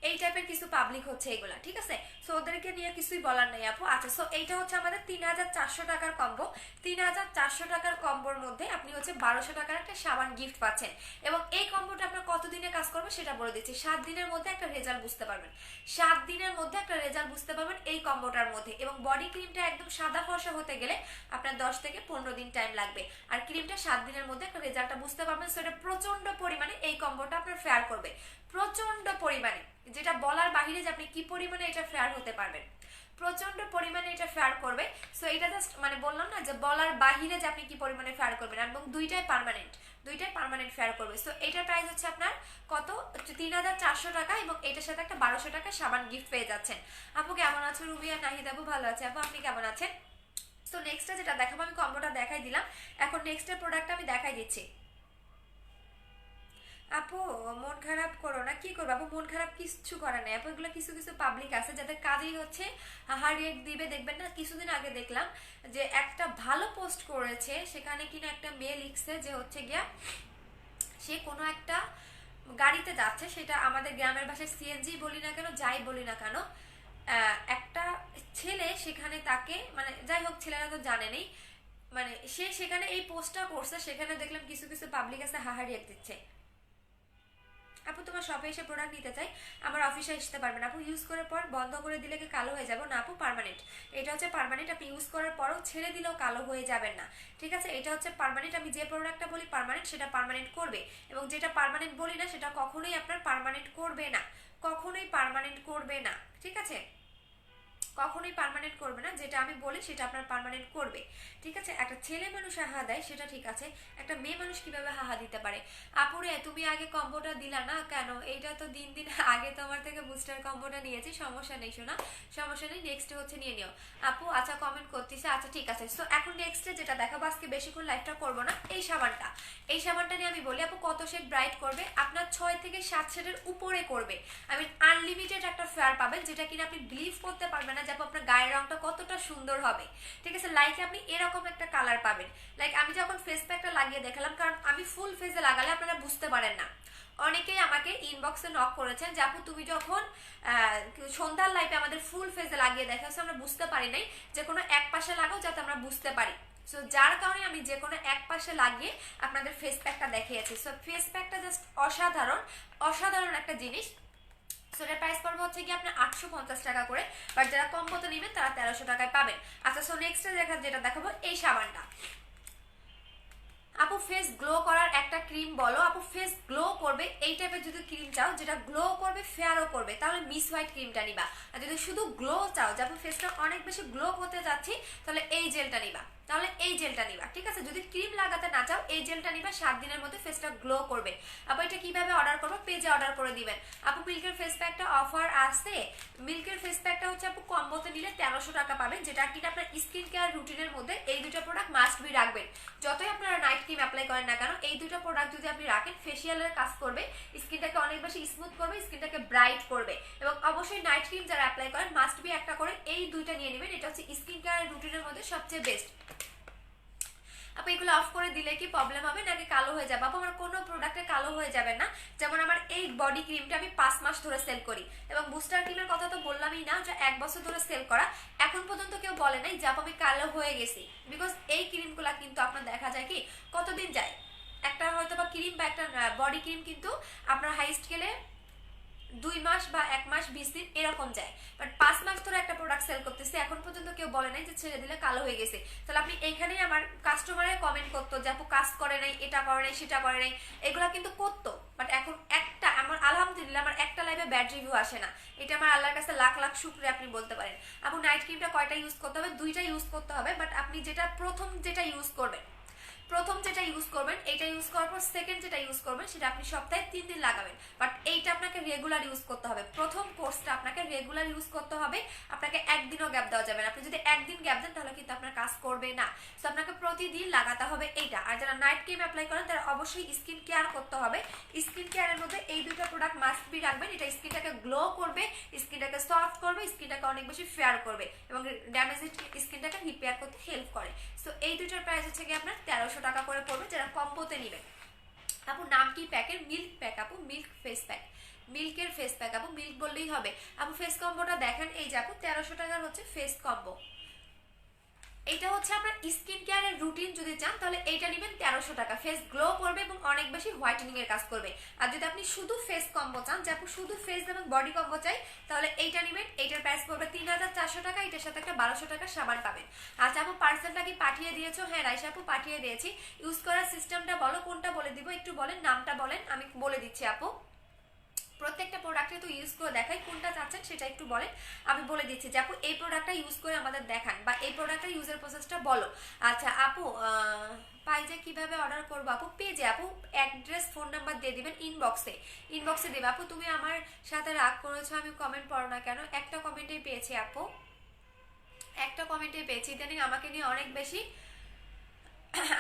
এই টাইপের কিছু পাবলিক হচ্ছে এগুলা, ঠিক আছে। সো ওদেরকে নিয়ে কিছুই বলার নেই আপু। আচ্ছা সো এইটা হচ্ছে আমাদের 3400 টাকার কম্বো। 3400 টাকার কম্বোর মধ্যে আপনি হচ্ছে 1200 টাকার একটা সাবান গিফট পাচ্ছেন, এবং এই কম্বোটা আপনার কতদিনে কাজ করবে সেটা বলে দিচ্ছি। 7 দিনের মধ্যে একটা রেজাল্ট বুঝতে পারবেন, 7 দিনের মধ্যে একটা রেজাল্ট বুঝতে পারবেন এই কম্বোটার মধ্যে। এবং বডি ক্রিমটা একদম সাদা ফর্সা হতে গেলে আপনার 10 থেকে 15 দিন টাইম লাগবে, আর ক্রিমটা 7 দিনের মধ্যে একটা রেজাল্টটা বুঝতে পারবেন। সো এটা প্রচন্ড পরিমাণে এই কম্বোটা আপনার ফেয়ার করবে, প্রচন্ড পরিমাণে। যেটা বলার বাহিরে যে আপনি কি পরিমাণে এটা ফেয়ার হতে পারবেন, প্রচন্ড পরিমাণে এটা ফেয়ার করবে। সো এটা জাস্ট মানে বললাম না যে বলার বাহিরে যে আপনি কি পরিমাণে ফেয়ার করবেন, এবং দুইটাই পার্মানেন্ট ফেয়ার করবে। সো এটার প্রাইস হচ্ছে আপনার কত, 3400 টাকা, এবং এটার সাথে একটা 1200 টাকা সাবান গিফট পেয়ে যাচ্ছেন। আপু কেমন আছো? রুবিয়া নাহিদ আপু ভালো আছে। আপু আপনি কেমন আছেন? তো নেক্সটটা যেটা দেখাবো, আমি কম্বোটা দেখাই দিলাম, এখন নেক্সটের প্রোডাক্টটা আমি দেখাই দিচ্ছি। আপু মন খারাপ করো না, কি করবো আপু, মন খারাপ কিছু করে নাই আপু, এগুলো কিছু কিছু পাবলিক আছে যাদের কাজেই হচ্ছে হারিয়ে দিবে। দেখবেন না কিছুদিন আগে দেখলাম যে একটা ভালো পোস্ট করেছে, সেখানে কিনা একটা মেয়ে লিখছে যে হচ্ছে গিয়া সে কোনো একটা গাড়িতে যাচ্ছে, সেটা আমাদের গ্রামের ভাষায় সিএনজি বলি না কেন, যাই বলি না কেন, একটা ছেলে সেখানে তাকে মানে যাই হোক ছেলেরা তো জানেনই, মানে সে সেখানে এই পোস্টটা করছে, সেখানে দেখলাম কিছু কিছু পাবলিক আছে হাহারিয়ে দিচ্ছে। আপু তোমার শপে এসে প্রোডাক্ট নিতে চাই, আমার অফিসে আসতে পারবেন আপু, ইউজ করার পর বন্ধ করে দিলে কি কালো হয়ে যাবো? না আপু পার্মানেন্ট, এটা হচ্ছে পার্মানেন্ট, আপনি ইউজ করার পরও ছেড়ে দিলেও কালো হয়ে যাবেন না, ঠিক আছে? এটা হচ্ছে পার্মানেন্ট, আমি যে প্রোডাক্টটা বলি পার্মানেন্ট সেটা পার্মানেন্ট করবে, এবং যেটা পার্মানেন্ট বলি না সেটা কখনোই আপনার পার্মানেন্ট করবে না, কখনোই পার্মানেন্ট করবে না, ঠিক আছে? কখনোই পার্মানেন্ট করবে না, যেটা আমি বলি সেটা আপনার পার্মানেন্ট করবে, ঠিক আছে? একটা ছেলে মানুষ হাহা দেয় সেটা ঠিক আছে, একটা মেয়ে মানুষ কিভাবে হাহা দিতে পারে? আপুরে তুমি আগে কম্বোটা দিলা না কেন? এইটা তো দিন দিন আগে তোমার থেকে বুস্টার কম্বোটা নিয়েছি, সমস্যা নেই শোনা, সমস্যা নেই, নেক্সট হচ্ছে নিয়ে নিও আপু। আচ্ছা কমেন্ট করতেছে, আচ্ছা ঠিক আছে। সো এখন নেক্সটে যেটা দেখাবো, আজকে বেশিক্ষণ লাইভটা করবো না, এই সাবানটা নিয়ে আমি বলি আপু কত শেড ব্রাইট করবে, আপনার 6 থেকে 7 শেডের উপরে করবে, আমি আনলিমিটেড একটা ফেয়ার পাবেন, যেটা কিনা আপনি বিলিভ করতে পারবেন না যে আপনার গায়ের রংটা কতটা সুন্দর হবে, ঠিক আছে? লাইক আপনি এরকম একটা কালার পাবেন, লাইক আমি যখন ফেস প্যাকটা লাগিয়ে দেখালাম, কারণ আমি ফুল ফেসে লাগালে আপনারা বুঝতে পারেন না, অনেকেই আমাকে ইনবক্সে নক করেছেন যে আপু তুমি যখন সন্ধ্যার লাইফে আমাদের ফুল ফেসে লাগিয়ে দেখাচ্ছ, আমরা বুঝতে পারি নাই, যে কোনো এক পাশে লাগাও যাতে আমরা বুঝতে পারি। সো যার কারণে আমি যে কোনো এক পাশে লাগিয়ে আপনাদের ফেস প্যাকটা দেখিয়েছি। সো ফেস প্যাকটা জাস্ট অসাধারণ একটা জিনিস। সো এটার প্রাইস পড়বে হচ্ছে কি আপনার 850 টাকা করে, বাট যারা কম্বোতে নেবেন তারা 1300 টাকায় পাবেন। আচ্ছা সো নেক্সট যেটা দেখাবো এই সাবানটা। আপু ফেস গ্লো করার একটা ক্রিম বলো, আপু ফেস গ্লো করবে এই টাইপের যদি ক্রিম চাও, যেটা গ্লো করবে ফেয়ারও করবে, তাহলে মিস হোয়াইট ক্রিমটা নিবা। আর যদি শুধু গ্লো চাও যে আপু ফেসটা অনেক বেশি গ্লো করতে যাচ্ছি, তাহলে এই জেলটা নিবা, ঠিক আছে? যদি ক্রিম লাগাতে না চাও, এই জেলটা নিবা, 7 দিনের মধ্যে ফেসটা গ্লো করবে। আপু এটা কিভাবে অর্ডার করবো? পেজে অর্ডার করে দিবেন। আপু মিল্কের ফেস প্যাকটা অফার আছে, মিল্কের ফেস প্যাকটা হচ্ছে আপু কম্বোতে নিলে 1300 টাকা পাবেন, যেটা কিনা আপনার স্কিন কেয়ার রুটিনের মধ্যে এই দুটো প্রোডাক্ট মাস্ট বি রাখবেন। যতই আপনারা নাইট ক্রিম অ্যাপ্লাই করেন না কেন, এই দুটো প্রোডাক্ট যদি আপনি রাখেন, ফেসিয়ালের কাজ করবে, স্কিনটাকে অনেক বেশি স্মুথ করবে, স্কিনটাকে ব্রাইট করবে। এবং অবশ্যই নাইট ক্রিম যারা অ্যাপ্লাই করেন মাস্ট বি একটা করে এই দুইটা নিয়ে নেবেন, এটা হচ্ছে স্কিন কেয়ার রুটিনের মধ্যে সবচেয়ে বেস্ট। আপু এগুলো অফ করে দিলে কি প্রবলেম হবে নাকি কালো হয়ে যাবে? আপু আমার কোনো প্রোডাক্টে কালো হয়ে যাবে না, যেমন আমার এই বডি ক্রিমটা আমি 5 মাস ধরে সেল করি, এবং বুস্টার ক্রিমের কথা তো বললামই না, যে 1 বছর ধরে সেল করা, এখন পর্যন্ত কেউ বলে নাই যে আপু আমি কালো হয়ে গেছি, বিকজ এই ক্রিমগুলো কিন্তু আপনার দেখা যায় কি কতদিন যায়, একটা হয়তো বা ক্রিম বা একটা বডি ক্রিম কিন্তু আপনার হাই স্কেলে 2 মাস বা 1 মাস 20 দিন এরকম যায়, বাট 5 মাস ধরে একটা প্রোডাক্ট সেল করতেছে, এখন পর্যন্ত কেউ বলে নাই যে ছেড়ে দিলে কালো হয়ে গেছে। তাহলে আপনি এইখানেই আমার কাস্টমারের কমেন্ট করতো যে আপু কাজ করে নাই, এটা করে নাই, সেটা করে নাই, এগুলা কিন্তু করতো, বাট এখন একটা আমার আলহামদুলিল্লাহ আমার একটা লাইভে ব্যাড রিভিউ আসে না, এটা আমার আল্লাহর কাছে লাখ লাখ শুকরিয়া আপনি বলতে পারেন। আপু নাইট ক্রিমটা কয়টা ইউজ করতে হবে? 2টা ইউজ করতে হবে, বাট আপনি প্রথম যেটা ইউজ করবেন এটা ইউজ করার পর সেকেন্ড যেটা ইউজ করবেন সেটা আপনি সপ্তাহে 3 দিন লাগাবেন, বাট এইটা আপনাকে রেগুলার ইউজ করতে হবে। প্রথম কোর্সটা আপনাকে রেগুলার ইউজ করতে হবে, আপনাকে একদিনও গ্যাপ দেওয়া যাবে না, আপনি যদি একদিন গ্যাপ দেন তাহলে কিন্তু আপনার কাজ করবে না। সো আপনাকে প্রতিদিন লাগাতে হবে এইটা। আর যারা নাইট ক্রিম অ্যাপ্লাই করেন তারা অবশ্যই স্কিন কেয়ার করতে হবে, স্কিন কেয়ারের মধ্যে এই দুটো প্রোডাক্ট মাস্ট বি রাখবেন, এটা স্কিনটাকে গ্লো করবে, স্কিনটাকে সফট করবে, স্কিনটাকে অনেক বেশি ফেয়ার করবে, এবং ড্যামেজ স্কিনটাকে রিপেয়ার করতে হেল্প করে। সো এই দুটোর প্রাইস হচ্ছে কি আপনার 1300 টাকা করে পড়বে যারা কম্বোতে নেবেন। আপু নাম কি প্যাকের? মিল্ক প্যাক আপু, মিল্ক ফেস প্যাক, মিল্কের ফেস প্যাক আপু, মিল্ক বললেই হবে। আপু ফেস কম্বোটা দেখেন, এই যে আপু 1300 টাকার হচ্ছে ফেস কম্বো, এটা হচ্ছে আপনার স্কিন কেয়ারের রুটিন যদি চান তাহলে এইটা নেবেন 1300 টাকা, ফেস গ্লো করবে এবং অনেক বেশি হোয়াইটেনিং এর কাজ করবে। আর যদি আপনি শুধু ফেস কম্বো চান, যে আপনি শুধু ফেস এবং বডি কম্বো চাই, তাহলে এইটা নেবেন, এইটার প্রাইস পড়বে 3400 টাকা, এটার সাথে একটা 1200 টাকা সাবান পাবেন। আচ্ছা আপু পার্সেলটা কি পাঠিয়ে দিয়েছো? হ্যাঁ রাইসা আপু পাঠিয়ে দিয়েছি। ইউজ করার সিস্টেমটা বলো, কোনটা বলে দিব একটু বলেন, নামটা বলেন, আমি বলে দিচ্ছি আপু। প্রত্যেকটা প্রোডাক্টে তো ইউজ করে দেখাই, কোনটা চাচ্ছেন সেটা একটু বলেন, আমি বলে দিচ্ছি যে আপু এই প্রোডাক্টটা ইউজ করে আমাদের দেখান বা এই প্রোডাক্টের ইউজের প্রসেসটা বলো। আচ্ছা আপু পাইজে কিভাবে অর্ডার করবো আপু? পেজে আপু অ্যাড্রেস ফোন নাম্বার দিয়ে দিবেন, ইনবক্সে দেবে আপু। তুমি আমার সাথে রাগ করেছো, আমি কমেন্ট পড়ো না কেন? একটা কমেন্টেই পেয়েছি আপু, একটা কমেন্টেই পেয়েছি, ইদানিং আমাকে নিয়ে অনেক বেশি।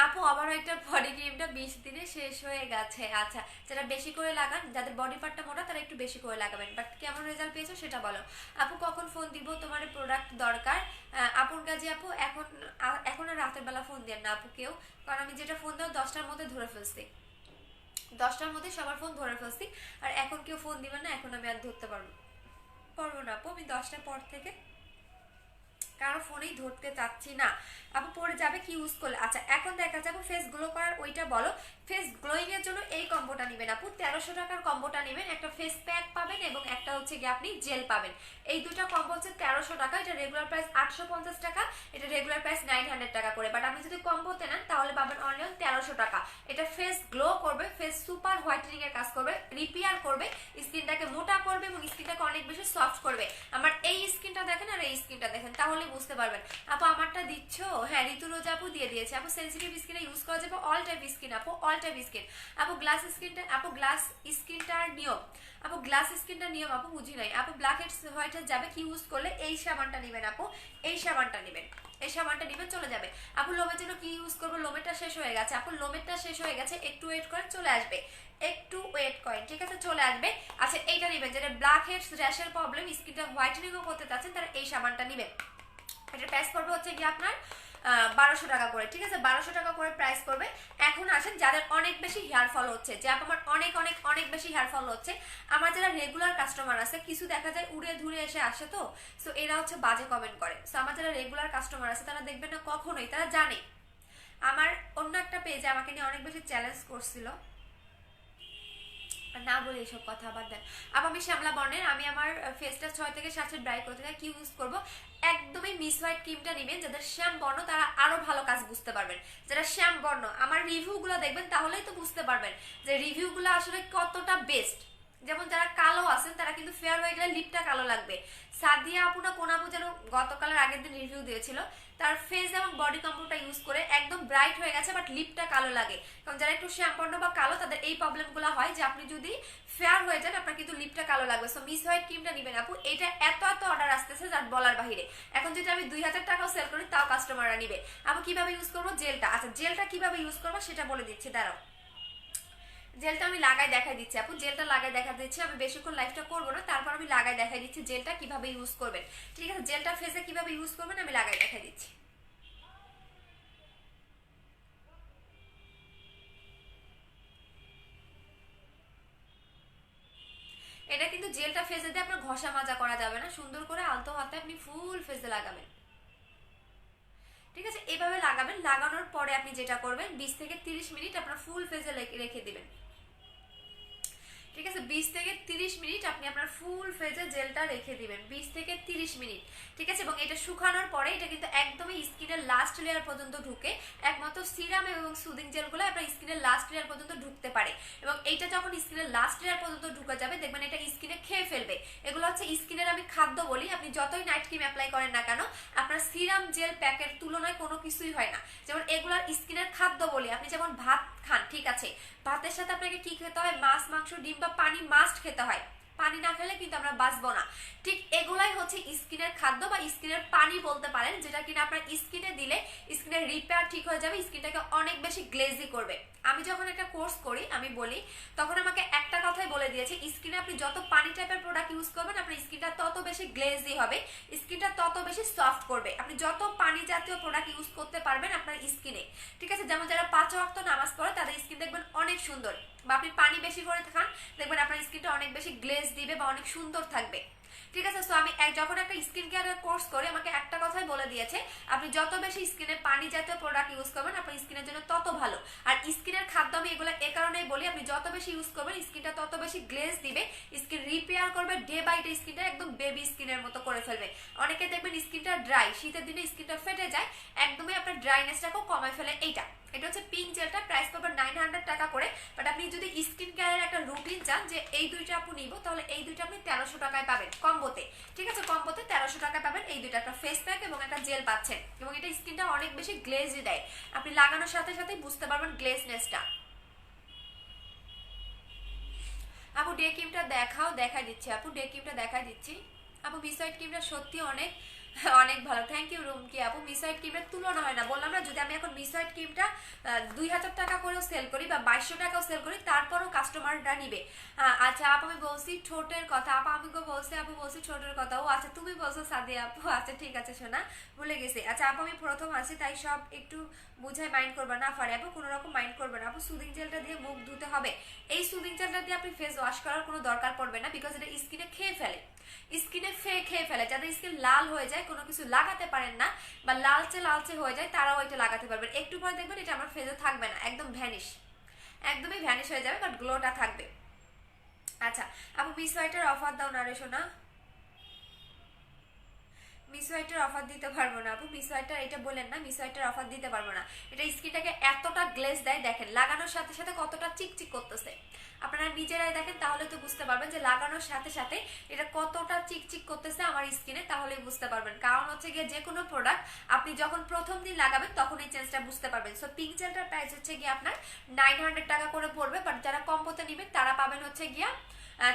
আপু আবার একটা বডি ক্রিমটা 20 দিনে শেষ হয়ে গেছে। আচ্ছা যারা বেশি করে লাগান, যাদের বডি পার্টটা মোটা তারা একটু বেশি করে লাগাবেন, বাট কেমন রেজাল্ট পেয়েছো সেটা বলো। আপু কখন ফোন দিব, তোমার প্রোডাক্ট দরকার? আপুর কাজে আপু এখন আর রাতের বেলা ফোন দেন না আপু কেউ, কারণ আমি যেটা ফোন দাও 10টার মধ্যে ধরে ফেলছি, 10টার মধ্যে সবার ফোন ধরে ফেলছি। আর এখন কেউ ফোন দিবেন না, এখন আমি আর ধরতে পারবো না আপু, আমি 10টার পর থেকে কারো ফোনেই ধরতে চাচ্ছি না। আপু পরে যাবে কি ইউজ করলে? আচ্ছা এখন দেখা যাবে ফেস গ্লো করার ওইটা বলো। ফেস গ্লোয়িং এর জন্য এই কম্বোটা নেবেন আপু, 1300 টাকার কম্বোটা নেবেন, একটা ফেস প্যাক পাবেন এবং একটা হচ্ছে গিয়ে আপনি জেল পাবেন। এই দুটা কম্বো হচ্ছে 1300 টাকা, এটা রেগুলার প্রাইস 850 টাকা, এটা রেগুলার প্রাইস 900 টাকা করে, বাট আপনি যদি কম্বোতে নেন তাহলে পাবেন অনলি 1300 টাকা। এটা ফেস গ্লো করবে, ফেস সুপার হোয়াইটেনিং এর কাজ করবে, রিপেয়ার করবে, স্কিনটাকে মোটা করবে এবং স্কিনটাকে অনেক বেশি সফট করবে। আমার এই স্কিনটা দেখেন আর এই স্কিনটা দেখেন, তাহলে বুঝতে পারবেন। আপু আমারটা দিচ্ছ? হ্যাঁ ঋতু রোজা আপু দিয়ে দিয়েছে আপু। সেনসিটিভ স্কিনে ইউজ করা যাবে অল টাইপ স্কিন আপু, অল টাইপ স্কিন আপু। গ্লাস স্কিনটার নিয়ম আপু, গ্লাস স্কিনটার নিয়ম আপু বুঝি নাই আপু। ব্ল্যাক হেডস হোয়াইট হেড যাবে কি ইউজ করলে? এই সাবানটা নেবেন আপু, এই সাবানটা নেবেন, এই সাবানটা নেবেন, চলে যাবে আপু। লোমের জন্য কি ইউজ করবো? লোমেরটা শেষ হয়ে গেছে আপু, লোমেরটা শেষ হয়ে গেছে, একটু ওয়েট করেন চলে আসবে, একটু ওয়েট করেন, ঠিক আছে চলে আসবে। আচ্ছা এইটা নেবেন, যেটা ব্ল্যাক হেডস র্যাশের প্রবলেম, স্কিনটা হোয়াইটেনিংও করতে চাচ্ছেন, তারা এই সাবানটা নেবেন। এটার প্রাইস পড়বে হচ্ছে কি আপনার 1200 টাকা করে, ঠিক আছে 1200 টাকা করে প্রাইস করবে। এখন আসেন যাদের অনেক বেশি হেয়ার ফল হচ্ছে, যে আমার অনেক অনেক অনেক বেশি হেয়ার ফল হচ্ছে, আমার যারা রেগুলার কাস্টমার আছে, কিছু দেখা যায় উড়ে ধুরে এসে আসে, তো সো এরা হচ্ছে বাজে কমেন্ট করে। সো আমার যারা রেগুলার কাস্টমার আছে তারা দেখবেন না কখনোই, তারা জানে। আমার অন্য একটা পেজে আমাকে নিয়ে অনেক বেশি চ্যালেঞ্জ করছিল, না বলে এইসব কথা আবার দেন। আবার আমি শ্যামলা বর্ণের, আমি আমার ফেসটা 6 থেকে 7 ড্রাই করতে চাই, কি ইউজ করবো? একদমই মিস হোয়াইট ক্রিমটা নেবেন। যাদের শ্যাম বর্ণ তারা আরো ভালো কাজ বুঝতে পারবেন, যারা শ্যাম বর্ণ আমার রিভিউগুলো দেখবেন তাহলেই তো বুঝতে পারবেন যে রিভিউগুলো আসলে কতটা বেস্ট। যেমন যারা কালো আছেন তারা কিন্তু ফেয়ার হয়ে গেলে লিপটা কালো লাগবে। সাদিয়া আপু না কোন আপু যেন গতকালের আগের দিন রিভিউ দিয়েছিল, তার ফেস এবং বডি কম্বোটা ইউজ করে একদম ব্রাইট হয়ে গেছে, বাট লিপটা কালো লাগে। কারণ যারা একটু শ্যাম্পন্ন বা কালো তাদের এই প্রবলেমগুলো হয়, যে আপনি যদি ফেয়ার হয়ে যান আপনার কিন্তু লিপটা কালো লাগবে। সো মিস হোয়াইট ক্রিমটা নেবেন আপু, এটা এত এত অর্ডার আসতেছে যার বলার বাহিরে। এখন যদি আমি 2000 টাকাও সেল করি তাও কাস্টমাররা নিবে। আপু কিভাবে ইউজ করবো জেলটা? আচ্ছা জেলটা কিভাবে ইউজ করবো সেটা বলে দিচ্ছি, দাঁড়াও। জেলটা আমি লাগাই দেখাই দিচ্ছি আপু, জেলটা লাগাই দেখা দিচ্ছি, আমি বেশিক্ষণ লাইফটা করবো না, তারপর আমি লাগাই দেখাই দিচ্ছি জেলটা কিভাবে ইউজ করবেন, ঠিক আছে? জেলটা ফেসে কিভাবে ইউজ করবেন আমি লাগাই দেখাই দিচ্ছি। এটা কিন্তু জেলটা ফেসে দিয়ে আপনার ঘষা মাজা করা যাবে না, সুন্দর করে আলতো হাতে আপনি ফুল ফেসে লাগাবেন, ঠিক আছে? এভাবে লাগাবেন। লাগানোর পরে আপনি যেটা করবেন 20 থেকে 30 মিনিট আপনার ফুল ফেসে রেখে দিবেন, ঠিক আছে? 20 থেকে 30 মিনিট আপনি আপনার ফুল ফেজে জেলটা রেখে দিবেন, 20 থেকে 30 মিনিট, ঠিক আছে? এবং এটা শুকানোর পরে এটা কিন্তু একদমই স্কিনের লাস্ট লেয়ার পর্যন্ত ঢুকে, একমাত্র সিরাম এবং সুদিং জেলগুলো আপনার স্কিনের লাস্ট লেয়ার পর্যন্ত ঢুকতে পারে। এবং এইটা যখন স্কিনের লাস্ট লেয়ার পর্যন্ত ঢুকে যাবে দেখবেন এটা স্কিনে খেয়ে ফেলবে। এগুলো হচ্ছে স্কিনের আমি খাদ্য বলি, আপনি যতই নাইট ক্রিম অ্যাপ্লাই করেন না কেন আপনার সিরাম জেল প্যাকের তুলনায় কোনো কিছুই হয় না। যেমন এগুলার স্কিনের খাদ্য বলি, আপনি যেমন ভাত খান, ঠিক আছে, ভাতের সাথে আপনাকে কি খেতে হয়? মাছ, মাংস, ডিম বা পানি মাস্ট খেতে হয়, পানি না খেলে কিন্তু আমরা বাঁচবো না। ঠিক এগুলাই হচ্ছে স্কিনের খাদ্য বা স্কিনের পানি বলতে পারেন, যেটা কিনা আপনার স্কিনে দিলে স্কিনের রিপেয়ার ঠিক হয়ে যাবে, স্কিনটাকে অনেক বেশি গ্লেজি করবে। আমি যখন একটা কোর্স করি আমি বলি, তখন আমাকে একটা কথাই বলে দিয়েছে, স্কিনে আপনি যত পানি টাইপের প্রোডাক্ট ইউজ করবেন আপনার স্কিনটা তত বেশি গ্লেজি হবে, স্কিনটা তত বেশি সফট করবে। আপনি যত পানি জাতীয় প্রোডাক্ট ইউজ করতে পারবেন আপনার স্কিনে, ঠিক আছে? যেমন যারা 5 ওয়াক্ত নামাজ পড়ে তাদের স্কিন দেখবেন অনেক সুন্দর, বা আপনি পানি বেশি করে খান দেখবেন আপনার স্কিনটা অনেক বেশি গ্লেজ দিবে বা অনেক সুন্দর থাকবে, ঠিক আছে? সো আমি যখন একটা স্কিন কেয়ারের কোর্স করি আমাকে একটা কথাই বলে দিয়েছে, আপনি যত বেশি স্কিনে পানি জাতীয় প্রোডাক্ট ইউজ করবেন আপনার স্কিনের জন্য তত ভালো। আর স্কিনের খাদ্য আমি এগুলো এ কারণেই বলি, আপনি যত বেশি ইউজ করবেন স্কিনটা তত বেশি গ্লেজ দিবে, স্কিন রিপেয়ার করবে, ডে বাই ডে স্কিনটা একদম বেবি স্কিনের মতো করে ফেলবে। অনেকে দেখবেন স্কিনটা ড্রাই, শীতের দিনে স্কিনটা ফেটে যায়, একদমই আপনার ড্রাইনেসটাকেও কমায় ফেলে। এইটা এটা হচ্ছে পিঙ্ক জেলটা, প্রাইস পাবেন 900 টাকা করে। বাট আপনি যদি স্কিন কেয়ারের একটা রুটিন চান যে এই দুইটা আপু নিব, তাহলে আপনি 1300 টাকায় পাবেন কম্বোতে, ঠিক আছে? কম্বোতে 1300 টাকায় পাবেন এই দুটো, একটা ফেস প্যাক এবং একটা জেল পাচ্ছেন, এবং এটা স্কিনটা অনেক বেশি গ্লেজি দেয়, আপনি লাগানোর সাথে সাথেই বুঝতে পারবেন গ্লেজনেসটা। আপু ডে ক্রিমটা দেখাও, দেখাই দিচ্ছি আপু, ডে ক্রিমটা দেখাই দিচ্ছি আপু। মিসওয়াইট ক্রিমটা সত্যি অনেক অনেক ভালো, থ্যাংক ইউ রুমকি আপু। মিসওয়াইট ক্রিমের তুলনা হয় না, বললাম না, যদি আমি এখন মিসওয়াইট ক্রিমটা 2000 টাকা করেও সেল করি বা 2200 টাকাও সেল করি, তারপরও কাস্টমাররা নিবে। আচ্ছা আপু আমি বলছি ঠোঁটের কথা, আপু আমি বলছি, আপু বলছি ঠোঁটের কথা, ও আচ্ছা তুমি বলছো সাদিয়া আপু, আচ্ছা ঠিক আছে শোনা, ভুলে গেছি। আচ্ছা আপু আমি প্রথম আছি তাই সব একটু বুঝাই, মাইন্ড করবে না ফারে আপু, কোনো রকম মাইন্ড করবে না আপু। সুদিং জেলটা দিয়ে মুখ ধুতে হবে, এই সুদিং জেলটা দিয়ে আপনি ফেস ওয়াশ করার কোনো দরকার পড়বে না, বিকজ এটা স্কিনে খেয়ে ফেলে, স্কিনে খেয়ে ফেলে। যাদের স্কিন লাল হয়ে যায়, কোনো কিছু লাগাতে পারেন না বা লালচে লালচে হয়ে যায়, তারাও এটা লাগাতে পারবেন। একটু পরে দেখবেন এটা আমার ফেসে থাকবে না, একদম ভ্যানিশ, একদমই ভ্যানিশ হয়ে যাবে, বাট গ্লোটা থাকবে। আচ্ছা আপু মিস হোয়াইটের অফার দাও না রে সোনা। মিস হোয়াইটের অফার দিতে পারবো না আপু, মিস হোয়াইটার এটা বলেন না, মিস হোয়াইটের অফার দিতে পারবো না। এটা স্কিনটাকে এতটা গ্লেজ দেয়, দেখেন লাগানোর সাথে সাথে কতটা চিকচিক করতেছে, আপনারা নিজেরাই দেখেন, তাহলে তো বুঝতে পারবেন যে লাগানোর সাথে সাথে এটা কতটা চিকচিক করতেছে আমার স্কিনে, তাহলেই বুঝতে পারবেন। কারণ হচ্ছে গিয়ে যে কোনো প্রোডাক্ট আপনি যখন প্রথম দিন লাগাবেন তখন এই চেঞ্জটা বুঝতে পারবেন। সো পিঙ্ক জেলটার প্রাইস হচ্ছে গিয়ে আপনার 900 টাকা করে পড়বে, বাট যারা কম্বোতে নেবেন তারা পাবেন হচ্ছে গিয়া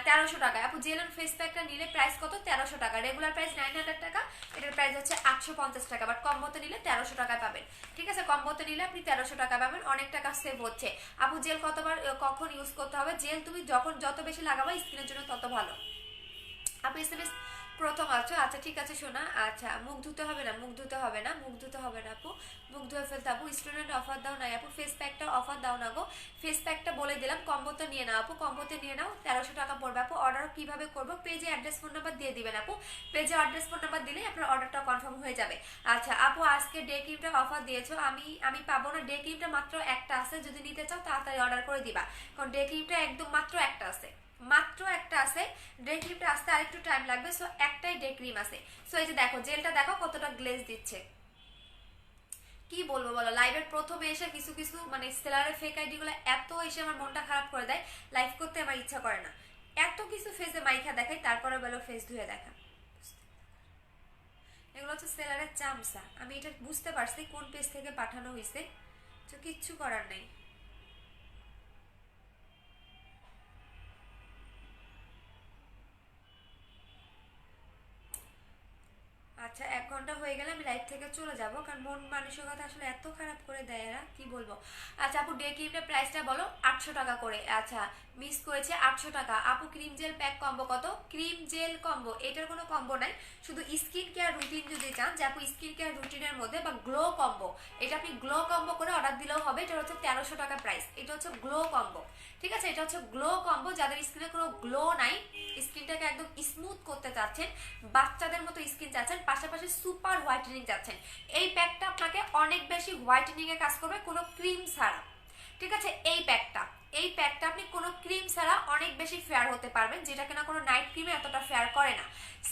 1300 টাকা। আপু জেল এন্ড ফেস প্যাকটা নিলে প্রাইস কত? 1300 টাকা। রেগুলার প্রাইস 900 টাকা, এটার প্রাইস হচ্ছে 850 টাকা, বাট কম্বোতে নিলে 1300 টাকায় পাবেন, ঠিক আছে? কম্বোতে নিলে আপনি 1300 টাকা পাবেন, অনেক টাকা সেভ হচ্ছে। আপু জেল কতবার কখন ইউজ করতে হবে? জেল তুমি যখন যত বেশি লাগাবা স্কিনের জন্য তত ভালো। আপু এসএমএস প্রথম আছো, আচ্ছা ঠিক আছে শোনা। আচ্ছা মুখ ধুতে হবে না, মুখ ধুতে হবে না, মুখ ধুতে হবে না আপু, মুখ ধুয়ে ফেলতে। আপু স্টুডেন্ট অফার দাও না আপু, ফেস প্যাকটা অফার দাও না গো। ফেস প্যাকটা বলে দিলাম, কম্বোতে নিয়ে নাও আপু, কম্বোতে নিয়ে নাও, 1300 টাকা পড়বে আপু। অর্ডার কিভাবে করবো? পেজে অ্যাড্রেস ফোন নাম্বার দিয়ে দিবেন আপু, পেজে অ্যাড্রেস ফোন নাম্বার দিলেই আপনার অর্ডারটা কনফার্ম হয়ে যাবে। আচ্ছা আপু আজকে ডে ক্রিমটা অফার দিয়েছো, আমি পাবো না, ডে ক্রিমটা মাত্র একটা আছে, যদি নিতে চাও তাড়াতাড়ি অর্ডার করে দিবা, কারণ ডে ক্রিমটা একদম মাত্র একটা আছে, মাত্র একটা আছে। ডে ক্রিমটা আসতে আরেকটু টাইম লাগবে, সো একটাই ডে ক্রিম আছে। সো এই যে দেখো জেলটা দেখো কতটা গ্লেজ দিচ্ছে, কি বলবো বলো। লাইভের প্রথমে এসে কিছু কিছু মানে সেলারের ফেক আইডি গুলো এত এসে আমার মনটা খারাপ করে দেয়, লাইভ করতে আমার ইচ্ছা করে না। এত কিছু ফেসে মাইখা দেখাই, তারপরে বলো ফেস ধুয়ে দেখা, এগুলো হচ্ছে সেলারের চামচা। আমি এটা বুঝতে পারছি কোন পেজ থেকে পাঠানো হয়েছে, তো কিচ্ছু করার নেই। আচ্ছা 1 ঘন্টা হয়ে গেলে আমি লাইভ থেকে চলে যাব, কারণ মন মানসিকতা আসলে এত খারাপ করে দেয় এরা, কি বলবো। আচ্ছা আপু ডে ক্রিমটার প্রাইসটা বলো। 800 টাকা করে। আচ্ছা মিস করেছে 800 টাকা। আপু ক্রিম জেল প্যাক কম্বো কত? ক্রিম জেল কম্বো, এটার কোনো কম্বো নাই, শুধু স্কিন কেয়ার রুটিন যদি চান যে আপু স্কিন কেয়ার রুটিনের মধ্যে বা গ্লো কম্বো, এটা আপনি গ্লো কম্বো করে অর্ডার দিলেও হবে, এটা হচ্ছে 1300 টাকা প্রাইস, এটা হচ্ছে গ্লো কম্বো, ঠিক আছে? এটা হচ্ছে গ্লো কম্বো, যাদের স্কিনে কোনো গ্লো নাই, স্কিনটাকে একদম স্মুথ করতে চাচ্ছেন, বাচ্চাদের মতো স্কিন চাচ্ছেন, পাশাপাশি সুপার হোয়াইটেনিং চাচ্ছেন, এই প্যাকটা আপনাকে অনেক বেশি হোয়াইটেনিং এ কাজ করবে কোনো ক্রিম ছাড়া, ঠিক আছে? এই প্যাকটা আপনি কোনো ক্রিম ছাড়া অনেক বেশি ফেয়ার হতে পারবেন, যেটা কিনা কোনো নাইট ক্রিমে এতটা ফেয়ার করে না।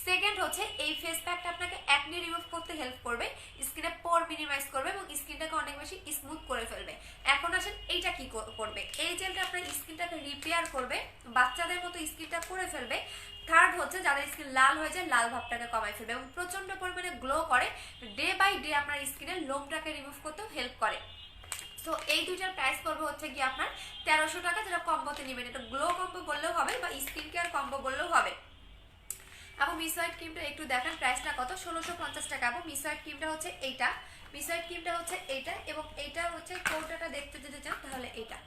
সেকেন্ড হচ্ছে এই ফেস প্যাকটা আপনাকে অ্যাকনি রিমুভ করতে হেল্প করবে, স্কিনে পোর মিনিমাইজ করবে এবং স্কিনটাকে অনেক বেশি স্মুথ করে ফেলবে। এখন আসেন এইটা কি করবে? এই জেলটা আপনার স্কিনটাকে রিপেয়ার করবে, বাচ্চাদের মতো স্কিনটা করে ফেলবে। থার্ড হচ্ছে যাদের স্কিন লাল হয়ে যায়, লাল ভাবটাকে কমাই ফেলবে এবং প্রচন্ড পরিমাণে গ্লো করে, ডে বাই ডে আপনার স্কিনের লোমটাকে রিমুভ করতেও হেল্প করে। তো এই দুইটার প্রাইস পড়বে হচ্ছে কি আপনার 1300 টাকা, যেটা কম্বোতে নেবেন, এটা গ্লো কম্বো বললেও হবে বা স্কিন কেয়ার কম্বো বললেও হবে। আপু মিস হোয়াইট ক্রিমটা একটু দেখান, প্রাইসটা কত? 1650 টাকা। আপু মিস হোয়াইট ক্রিমটা হচ্ছে এইটা, মিস হোয়াইট ক্রিমটা হচ্ছে এইটা, এবং এইটা হচ্ছে কৌটাটা দেখতে যদি চান তাহলে এইটা।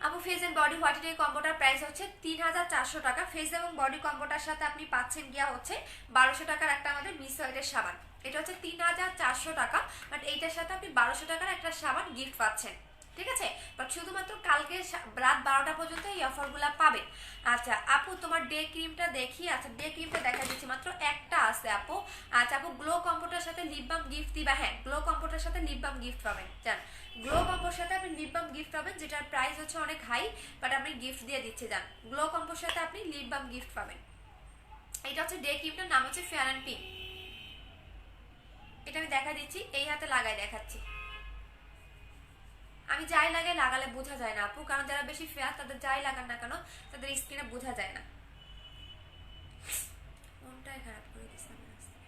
আপু ফেস এন্ড বডি হোয়াইটেনিং কম্বোটার প্রাইস হচ্ছে 3400 টাকা। ফেস এবং বডি কম্বোটার সাথে আপনি পাচ্ছেন গিয়া হচ্ছে 1200 টাকার একটা আমাদের মিস হোয়াইটের সাবান, এটা হচ্ছে 3400 টাকা, বাট এইটার সাথে আপনি 1200 টাকার একটা সাবান গিফট পাচ্ছেন, ঠিক আছে? বাট শুধুমাত্র কালকে রাত 12টা পর্যন্ত এই অফারগুলো পাবেন। আচ্ছা আপু তোমার ডে ক্রিমটা দেখি, আচ্ছা ডে ক্রিমটা দেখা যাচ্ছে মাত্র একটা আছে আপু। আচ্ছা আপু গ্লো কম্বোটার সাথে লিপ বাম গিফট দিবা? হ্যাঁ গ্লো কম্বোটার সাথে লিপ বাম গিফট পাবেন, জান গ্লো কম্বোর সাথে আপনি লিপ বাম গিফট পাবেন, যেটার প্রাইস হচ্ছে অনেক হাই, বাট আপনি গিফট দিয়ে দিচ্ছে, জান গ্লো কম্বোর সাথে আপনি লিপ বাম গিফট পাবেন। এটা হচ্ছে ডে ক্রিমটার নাম হচ্ছে ফেয়ার অ্যান্ড পিঙ্ক, এটা আমি দেখা দিচ্ছি, এই হাতে লাগাই দেখাচ্ছি। আমি যাই লাগাই লাগালে বোঝা যায় না আপু, কারণ যারা বেশি ফেয়ার তাদের যাই লাগান না কেন তাদের স্কিনে বোঝা যায় না। ফোনটাই খারাপ করে দিচ্ছে আমি আজকে।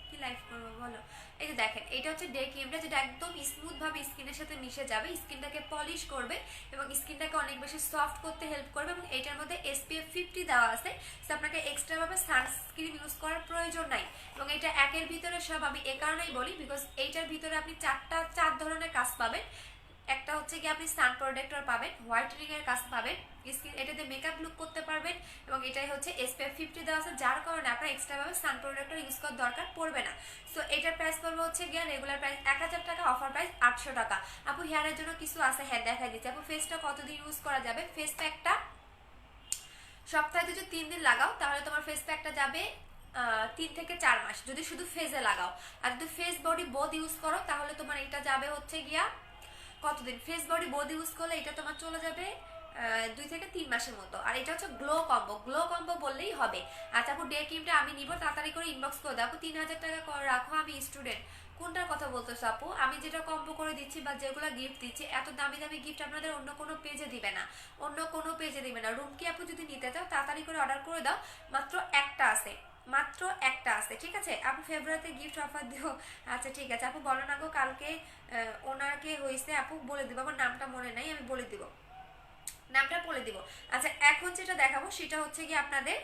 কি লাইভ করবো বলো? এই যে দেখেন, এটা হচ্ছে ডে ক্রিমটা, যেটা একদম স্মুথ ভাবে স্কিনের সাথে মিশে যাবে, স্কিনটাকে পলিশ করবে এবং স্কিনটাকে অনেক বেশি সফট করতে হেল্প করবে। এবং এটার মধ্যে SPF 50 দেওয়া আছে, তো আপনাকে এক্সট্রা ভাবে সানস্ক্রিন ইউজ করার প্রয়োজন নাই। এবং এটা একের ভিতরে সব, আমি এ কারণেই বলি বিকজ এইটার ভিতরে আপনি চার ধরনের কাজ পাবেন। একটা হচ্ছে কি আপনি সান প্রোটেক্টর পাবেন, হোয়াইটেনিং এর কাজ পাবেন, স্কিন এটাতে মেকআপ লুক করতে পারবেন, এবং এটাই হচ্ছে SPF 50 দেওয়া আছে, যার কারণে আপনার এক্সট্রা ভাবে সান প্রোটেক্টর ইউজ করার দরকার পড়বে না। সো এটার প্রাইস পড়বে হচ্ছে গিয়ে রেগুলার প্রাইস 1000 টাকা, অফার প্রাইস 800 টাকা। আপু হেয়ারের জন্য কিছু আছে, হ্যাঁ দেখাই দিচ্ছি। আপু ফেসটা কতদিন ইউজ করা যাবে? ফেস প্যাকটা সপ্তাহে যদি 3 দিন লাগাও তাহলে তোমার ফেস প্যাকটা যাবে 3 থেকে 4 মাস, যদি শুধু ফেসে লাগাও। আর যদি ফেস বডি বোথ ইউজ করো তাহলে তোমার এটা যাবে হচ্ছে গিয়া কতদিন? ফেস বডি বোথ ইউজ করলে এটা তোমার চলে যাবে 2 থেকে 3 মাসের মতো। আর এটা হচ্ছে গ্লো কম্বো, গ্লো কম্বো বললেই হবে। আচ্ছা আপু ডে ক্রিমটা আমি নিব, তাড়াতাড়ি করে ইনবক্স করে দাও। আপু 3000 টাকা করে রাখো, আমি স্টুডেন্ট। কোনটার কথা বলতেছো আপু? আমি যেটা কম্বো করে দিচ্ছি বা যেগুলো গিফট দিচ্ছি, এত দামি দামি গিফট আপনাদের অন্য কোনো পেজে দিবে না, অন্য কোনো পেজে দিবে না। রুমকি আপু যদি নিতে চাও তাড়াতাড়ি করে অর্ডার করে দাও, মাত্র একটা আছে, মাত্র একটা আছে, ঠিক আছে আপু? ফেব্রুয়ারিতে গিফট অফার দিও। আচ্ছা ঠিক আছে আপু, বলো না গো কালকে ওনাকে হয়েছে আপু, বলে দিব, আমার নামটা মনে নাই, আমি বলে দিব, নামটা বলে দিব। আচ্ছা এখন যেটা দেখাবো সেটা হচ্ছে কি আপনাদের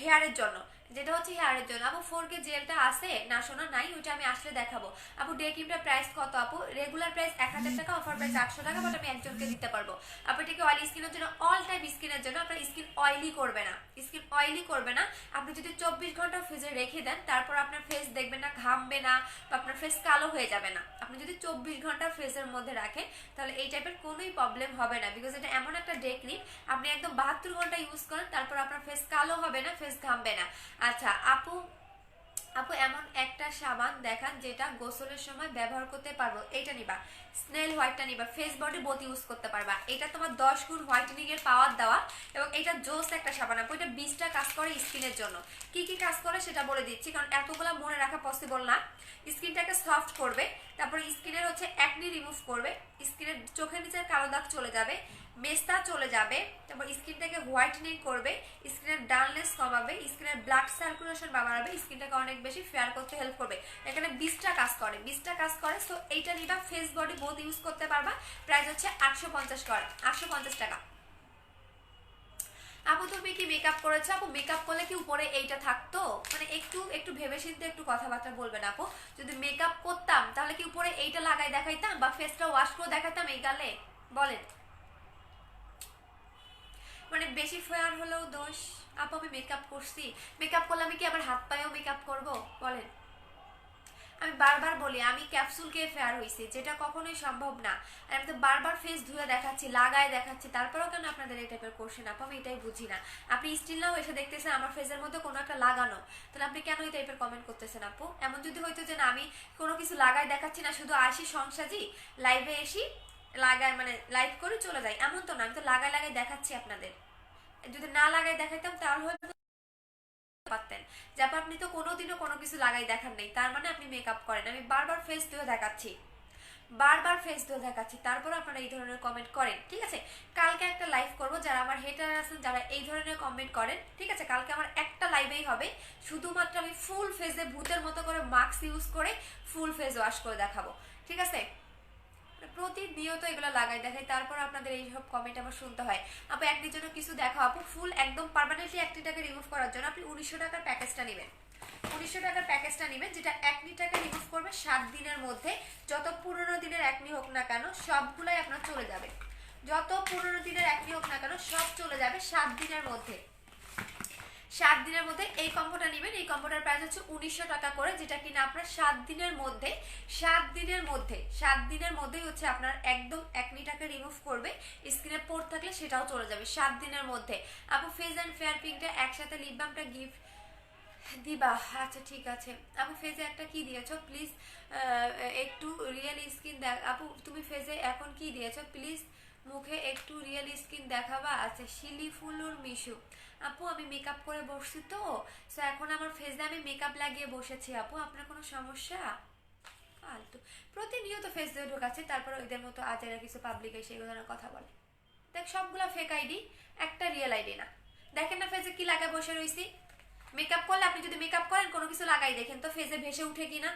হেয়ারের জন্য, যেটা হচ্ছে হেয়ারের জন্য। আপু 4K জেলটা আছে না? শোনা নাই, ওইটা আমি আসলে দেখাবো। আপু ডে ক্রিমটার প্রাইস কত আপু? রেগুলার প্রাইস 1000 টাকা, অফার প্রাইস 800 টাকা, বাট আমি একজনকে দিতে পারবো। আপু এটাকে অয়েলি স্কিনের জন্য, অল টাইপ স্কিনের জন্য। আপনার স্কিন অয়েলি করবে না, স্কিন অয়েলি করবে না। আপনি যদি 24 ঘন্টা ফ্রিজে রেখে দেন, তারপর আপনার ফেস দেখবেন না ঘামবে না বা আপনার ফেস কালো হয়ে যাবে না। আপনি যদি 24 ঘন্টা ফ্রিজের মধ্যে রাখেন তাহলে এই টাইপের কোনোই প্রবলেম হবে না, বিকজ এটা এমন একটা ডে ক্রিম আপনি একদম 72 ঘন্টা ইউজ করেন, তারপর আপনার ফেস কালো হবে না, ফেস ঘামবে না। আচ্ছা আপু, আপু এমন একটা সাবান দেখান যেটা গোসলের সময় ব্যবহার করতে পারবো। এইটা নিবা, স্নেল হোয়াইটটা নিবা, ফেস বডি বোথ ইউজ করতে পারবা। এটা তোমার 10 গুণ হোয়াইটেনিং এর পাওয়ার দেওয়া, এবং এটা জোস একটা সাবান আপু। এটা 20টা কাজ করে স্কিনের জন্য। কি কি কাজ করে সেটা বলে দিচ্ছি, কারণ এতগুলা মনে রাখা পসিবল না। স্কিনটাকে সফট করবে, তারপরে স্কিনের হচ্ছে অ্যাকনি রিমুভ করবে, স্কিনের চোখের নিচের কালো দাগ চলে যাবে, মেস্তা চলে যাবে, তারপর স্কিনটাকে হোয়াইটেনিং করবে, স্কিনের ডালনেস কমাবে, স্কিনের ব্লাড সার্কুলেশন বাড়াবে, স্কিনটাকে অনেক বেশি ফেয়ার করতে হেল্প করবে। এখানে 20টা কাজ করে, 20টা কাজ করে। সো এইটা নিবা, ফেস বডি বোথ ইউজ করতে পারবা। প্রাইস হচ্ছে 850 করে, 850 টাকা। আপু তুমি কি মেকআপ করেছো? আপু মেকআপ করলে কি উপরে এইটা থাকতো? মানে একটু একটু ভেবে চিন্তে একটু কথাবার্তা বলবেন আপু। যদি মেকআপ করতাম তাহলে কি উপরে এইটা লাগাই দেখাইতাম বা ফেসটা ওয়াশ করে দেখাতাম এই গালে? বলেন। মানে বেশি ফেয়ার হলেও দোষ? আপু আমি মেকআপ করছি, মেকআপ করলে আমি কি আবার হাত পায়েও মেকআপ করব? বলেন। আমি বারবার বলি আমি ক্যাপসুল খেয়ে ফেয়ার হয়েছি, যেটা কখনোই সম্ভব না। আর আমি তো বারবার ফেস ধুয়ে দেখাচ্ছি, লাগায় দেখাচ্ছি, তারপরেও কেন আপনাদের এই টাইপের কোশ্চেন? আপু আমি এটাই বুঝি না। আপনি স্টিল নাও এসে দেখতেছেন আমার ফেসের মধ্যে কোনো একটা লাগানো, তাহলে আপনি কেন এই টাইপের কমেন্ট করতেছেন আপু? এমন যদি হইতো যে না আমি কোনো কিছু লাগায় দেখাচ্ছি না, শুধু আসি সংসাজি লাইভে এসি লাগায়, মানে লাইভ করে চলে যাই, এমন তো না। আমি তো লাগায় লাগায় দেখাচ্ছি আপনাদের। যদি না লাগাই দেখাইতাম তাহলে হয়তো পারতেন যে আপনি তো কোনোদিনও কোনো কিছু লাগাই দেখান নাই, তার মানে আপনি মেকআপ করেন। আমি বারবার ফেস ধুয়ে দেখাচ্ছি, বারবার ফেস ধুয়ে দেখাচ্ছি, তারপর আপনারা এই ধরনের কমেন্ট করেন। ঠিক আছে, কালকে একটা লাইভ করব, যারা আমার হেটার আছেন যারা এই ধরনের কমেন্ট করেন, ঠিক আছে কালকে আমার একটা লাইভেই হবে, শুধুমাত্র আমি ফুল ফেসে ভূতের মতো করে মাস্ক ইউজ করে ফুল ফেস ওয়াশ করে দেখাবো। ঠিক আছে, প্রতিনিয়ত এগুলো লাগাই দেখাই, তারপর আপনাদের এইসব কমেন্ট আমার শুনতে হয়। আপু একটির জন্য কিছু দেখাও আপু। ফুল একদম পার্মানেন্টলি একটিটাকে রিমুভ করার জন্য আপনি 1900 টাকার প্যাকেজটা নেবেন, 1900 টাকার প্যাকেজটা নেবেন, যেটা একনিটাকে রিমুভ করবে 7 দিনের মধ্যে। যত পুরোনো দিনের একনি হোক না কেন সবগুলাই আপনার চলে যাবে, যত পুরোনো দিনের একনি হোক না কেন সব চলে যাবে 7 দিনের মধ্যে। 7 দিনের মধ্যে এই কম্বোটা নেবেন। এই কম্বোটার প্রাইস হচ্ছে 1900 টাকা করে, যেটা কিনা আপনার 7 দিনের মধ্যে, 7 দিনের মধ্যে, 7 দিনের মধ্যেই হচ্ছে আপনার একদম একনিটাকে রিমুভ করবে। স্কিনে পোর থাকলে সেটাও চলে যাবে 7 দিনের মধ্যে। আপু ফেস অ্যান্ড ফেয়ার পিঙ্কটা একসাথে লিপ বামটা গিফট দিবা? আচ্ছা ঠিক আছে আপু। ফেজে একটা কি দিয়েছো প্লিজ একটু রিয়েল স্কিন দেখ। আপু তুমি ফেজে এখন কি দিয়েছো প্লিজ মুখে একটু রিয়েল স্কিন দেখাবা? আচ্ছা শিলি ফুলুর মিশু। আপু আমি মেকআপ করে বসছি তো, সো এখন আমার ফেজে আমি মেকআপ লাগিয়ে বসেছি। আপু আপনার কোনো সমস্যা? ফালতু প্রতিনিয়ত ফেস দিয়ে ঢোকাচ্ছে, তারপর ওইদের মতো আজেরা কিছু পাবলিক এসে এগুলো কথা বলে। দেখ সবগুলা ফেক আইডি, একটা রিয়েল আইডি না। দেখেন না ফেসে কি লাগায় বসে রয়েছি। মেকআপ করলে আপনি যদি মেকআপ করেন কোনো কিছু লাগাই দেখেন তো ফেসে ভেসে উঠে কিনা।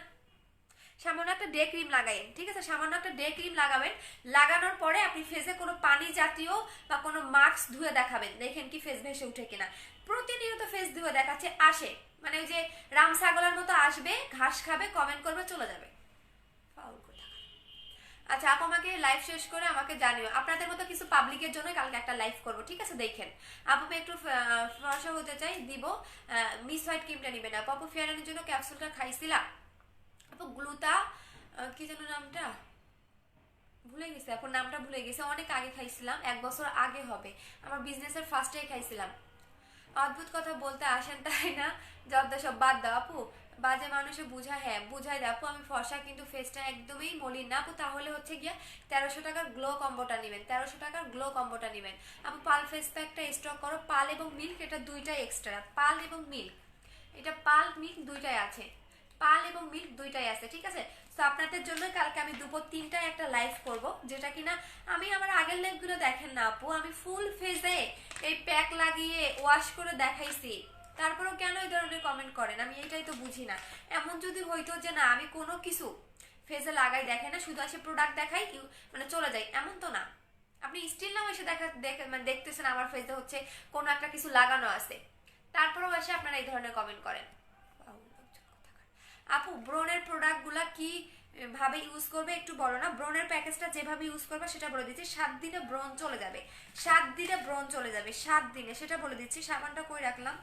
সামান্য একটা ডে ক্রিম লাগাইন, ঠিক আছে, সামান্য একটা ডে ক্রিম লাগাবেন। লাগানোর পরে আপনি ফেসে কোনো পানি জাতীয় বা কোনো মাস্ক ধুয়ে দেখাবেন, দেখেন কি ফেস ভেসে উঠে কিনা। প্রতিনিয়ত ফেস ধুয়ে দেখাচ্ছে, আসে মানে ওই যে রাম ছাগলের মতো আসবে, ঘাস খাবে, কমেন্ট করবে, চলে যাবে। ফাউল কথা। আচ্ছা আপু আমাকে লাইভ শেষ করে আমাকে জানিও, আপনাদের মতো কিছু পাবলিকের জন্য কালকে একটা লাইভ করব, ঠিক আছে। দেখেন আপু আমি একটু ফর্সা হতে চাই, দিব মিস হোয়াইট ক্রিমটা নিবেন। আপু ফেয়ারানির জন্য ক্যাপসুলটা খাইছিলাম আপু, গ্লুটা কি যেন নামটা ভুলে গেছে, এখন নামটা ভুলে গেছে, অনেক আগে খাইছিলাম, 1 বছর আগে হবে, আমার বিজনেসের ফার্স্টেই খাইছিলাম। অদ্ভুত কথা বলতে আসেন তাই না, যত সব বাদ দাও আপু, বাজে মানুষে বুঝায়, হ্যাঁ বুঝাই দেয় আপু আমি ফর্সা কিন্তু ফেসটা একদমই মলিন না আপু। তাহলে হচ্ছে গিয়া 1300 টাকার গ্লো কম্বোটা নেবেন, 1300 টাকার গ্লো কম্বোটা নেবেন আপু। পাল ফেস প্যাকটা স্টক করো, পাল এবং মিল্ক, এটা দুইটাই এক্সট্রা, পাল এবং মিল্ক, এটা পাল মিল্ক দুইটাই আছে, পাল এবং মিল্ক দুইটাই আছে, ঠিক আছে। তো আপনাদের জন্য কালকে আমি দুপুর 3টায় একটা লাইভ করব, যেটা কিনা আমি আমার আগের লাইভগুলো দেখেন না আপু, আমি ফুল ফেসে এই প্যাক লাগিয়ে ওয়াশ করে দেখাইছি, তারপরেও কেন এই ধরনের কমেন্ট করেন, আমি এটাই তো বুঝি না। এমন যদি হইতো যে না আমি কোনো কিছু ফেসে লাগাই দেখে না, শুধু আসে প্রোডাক্ট দেখাই মানে চলে যাই, এমন তো না। আপনি স্টিল নাও এসে মানে দেখতেছেন আমার ফেসে হচ্ছে কোনো একটা কিছু লাগানো আছে, তারপরেও এসে আপনারা এই ধরনের কমেন্ট করেন। আপু ব্রনের প্রোডাক্টগুলা কি ভাবে ইউজ করবে একটু বলো না। ব্রনের প্যাকেজটা যেভাবে ইউজ করবে সেটা বলে দিচ্ছি, 7 দিনে ব্রন চলে যাবে, 7 দিনে ব্রন চলে যাবে, 7 দিনে, সেটা বলে দিচ্ছি। সাবানটা কই রাখলাম,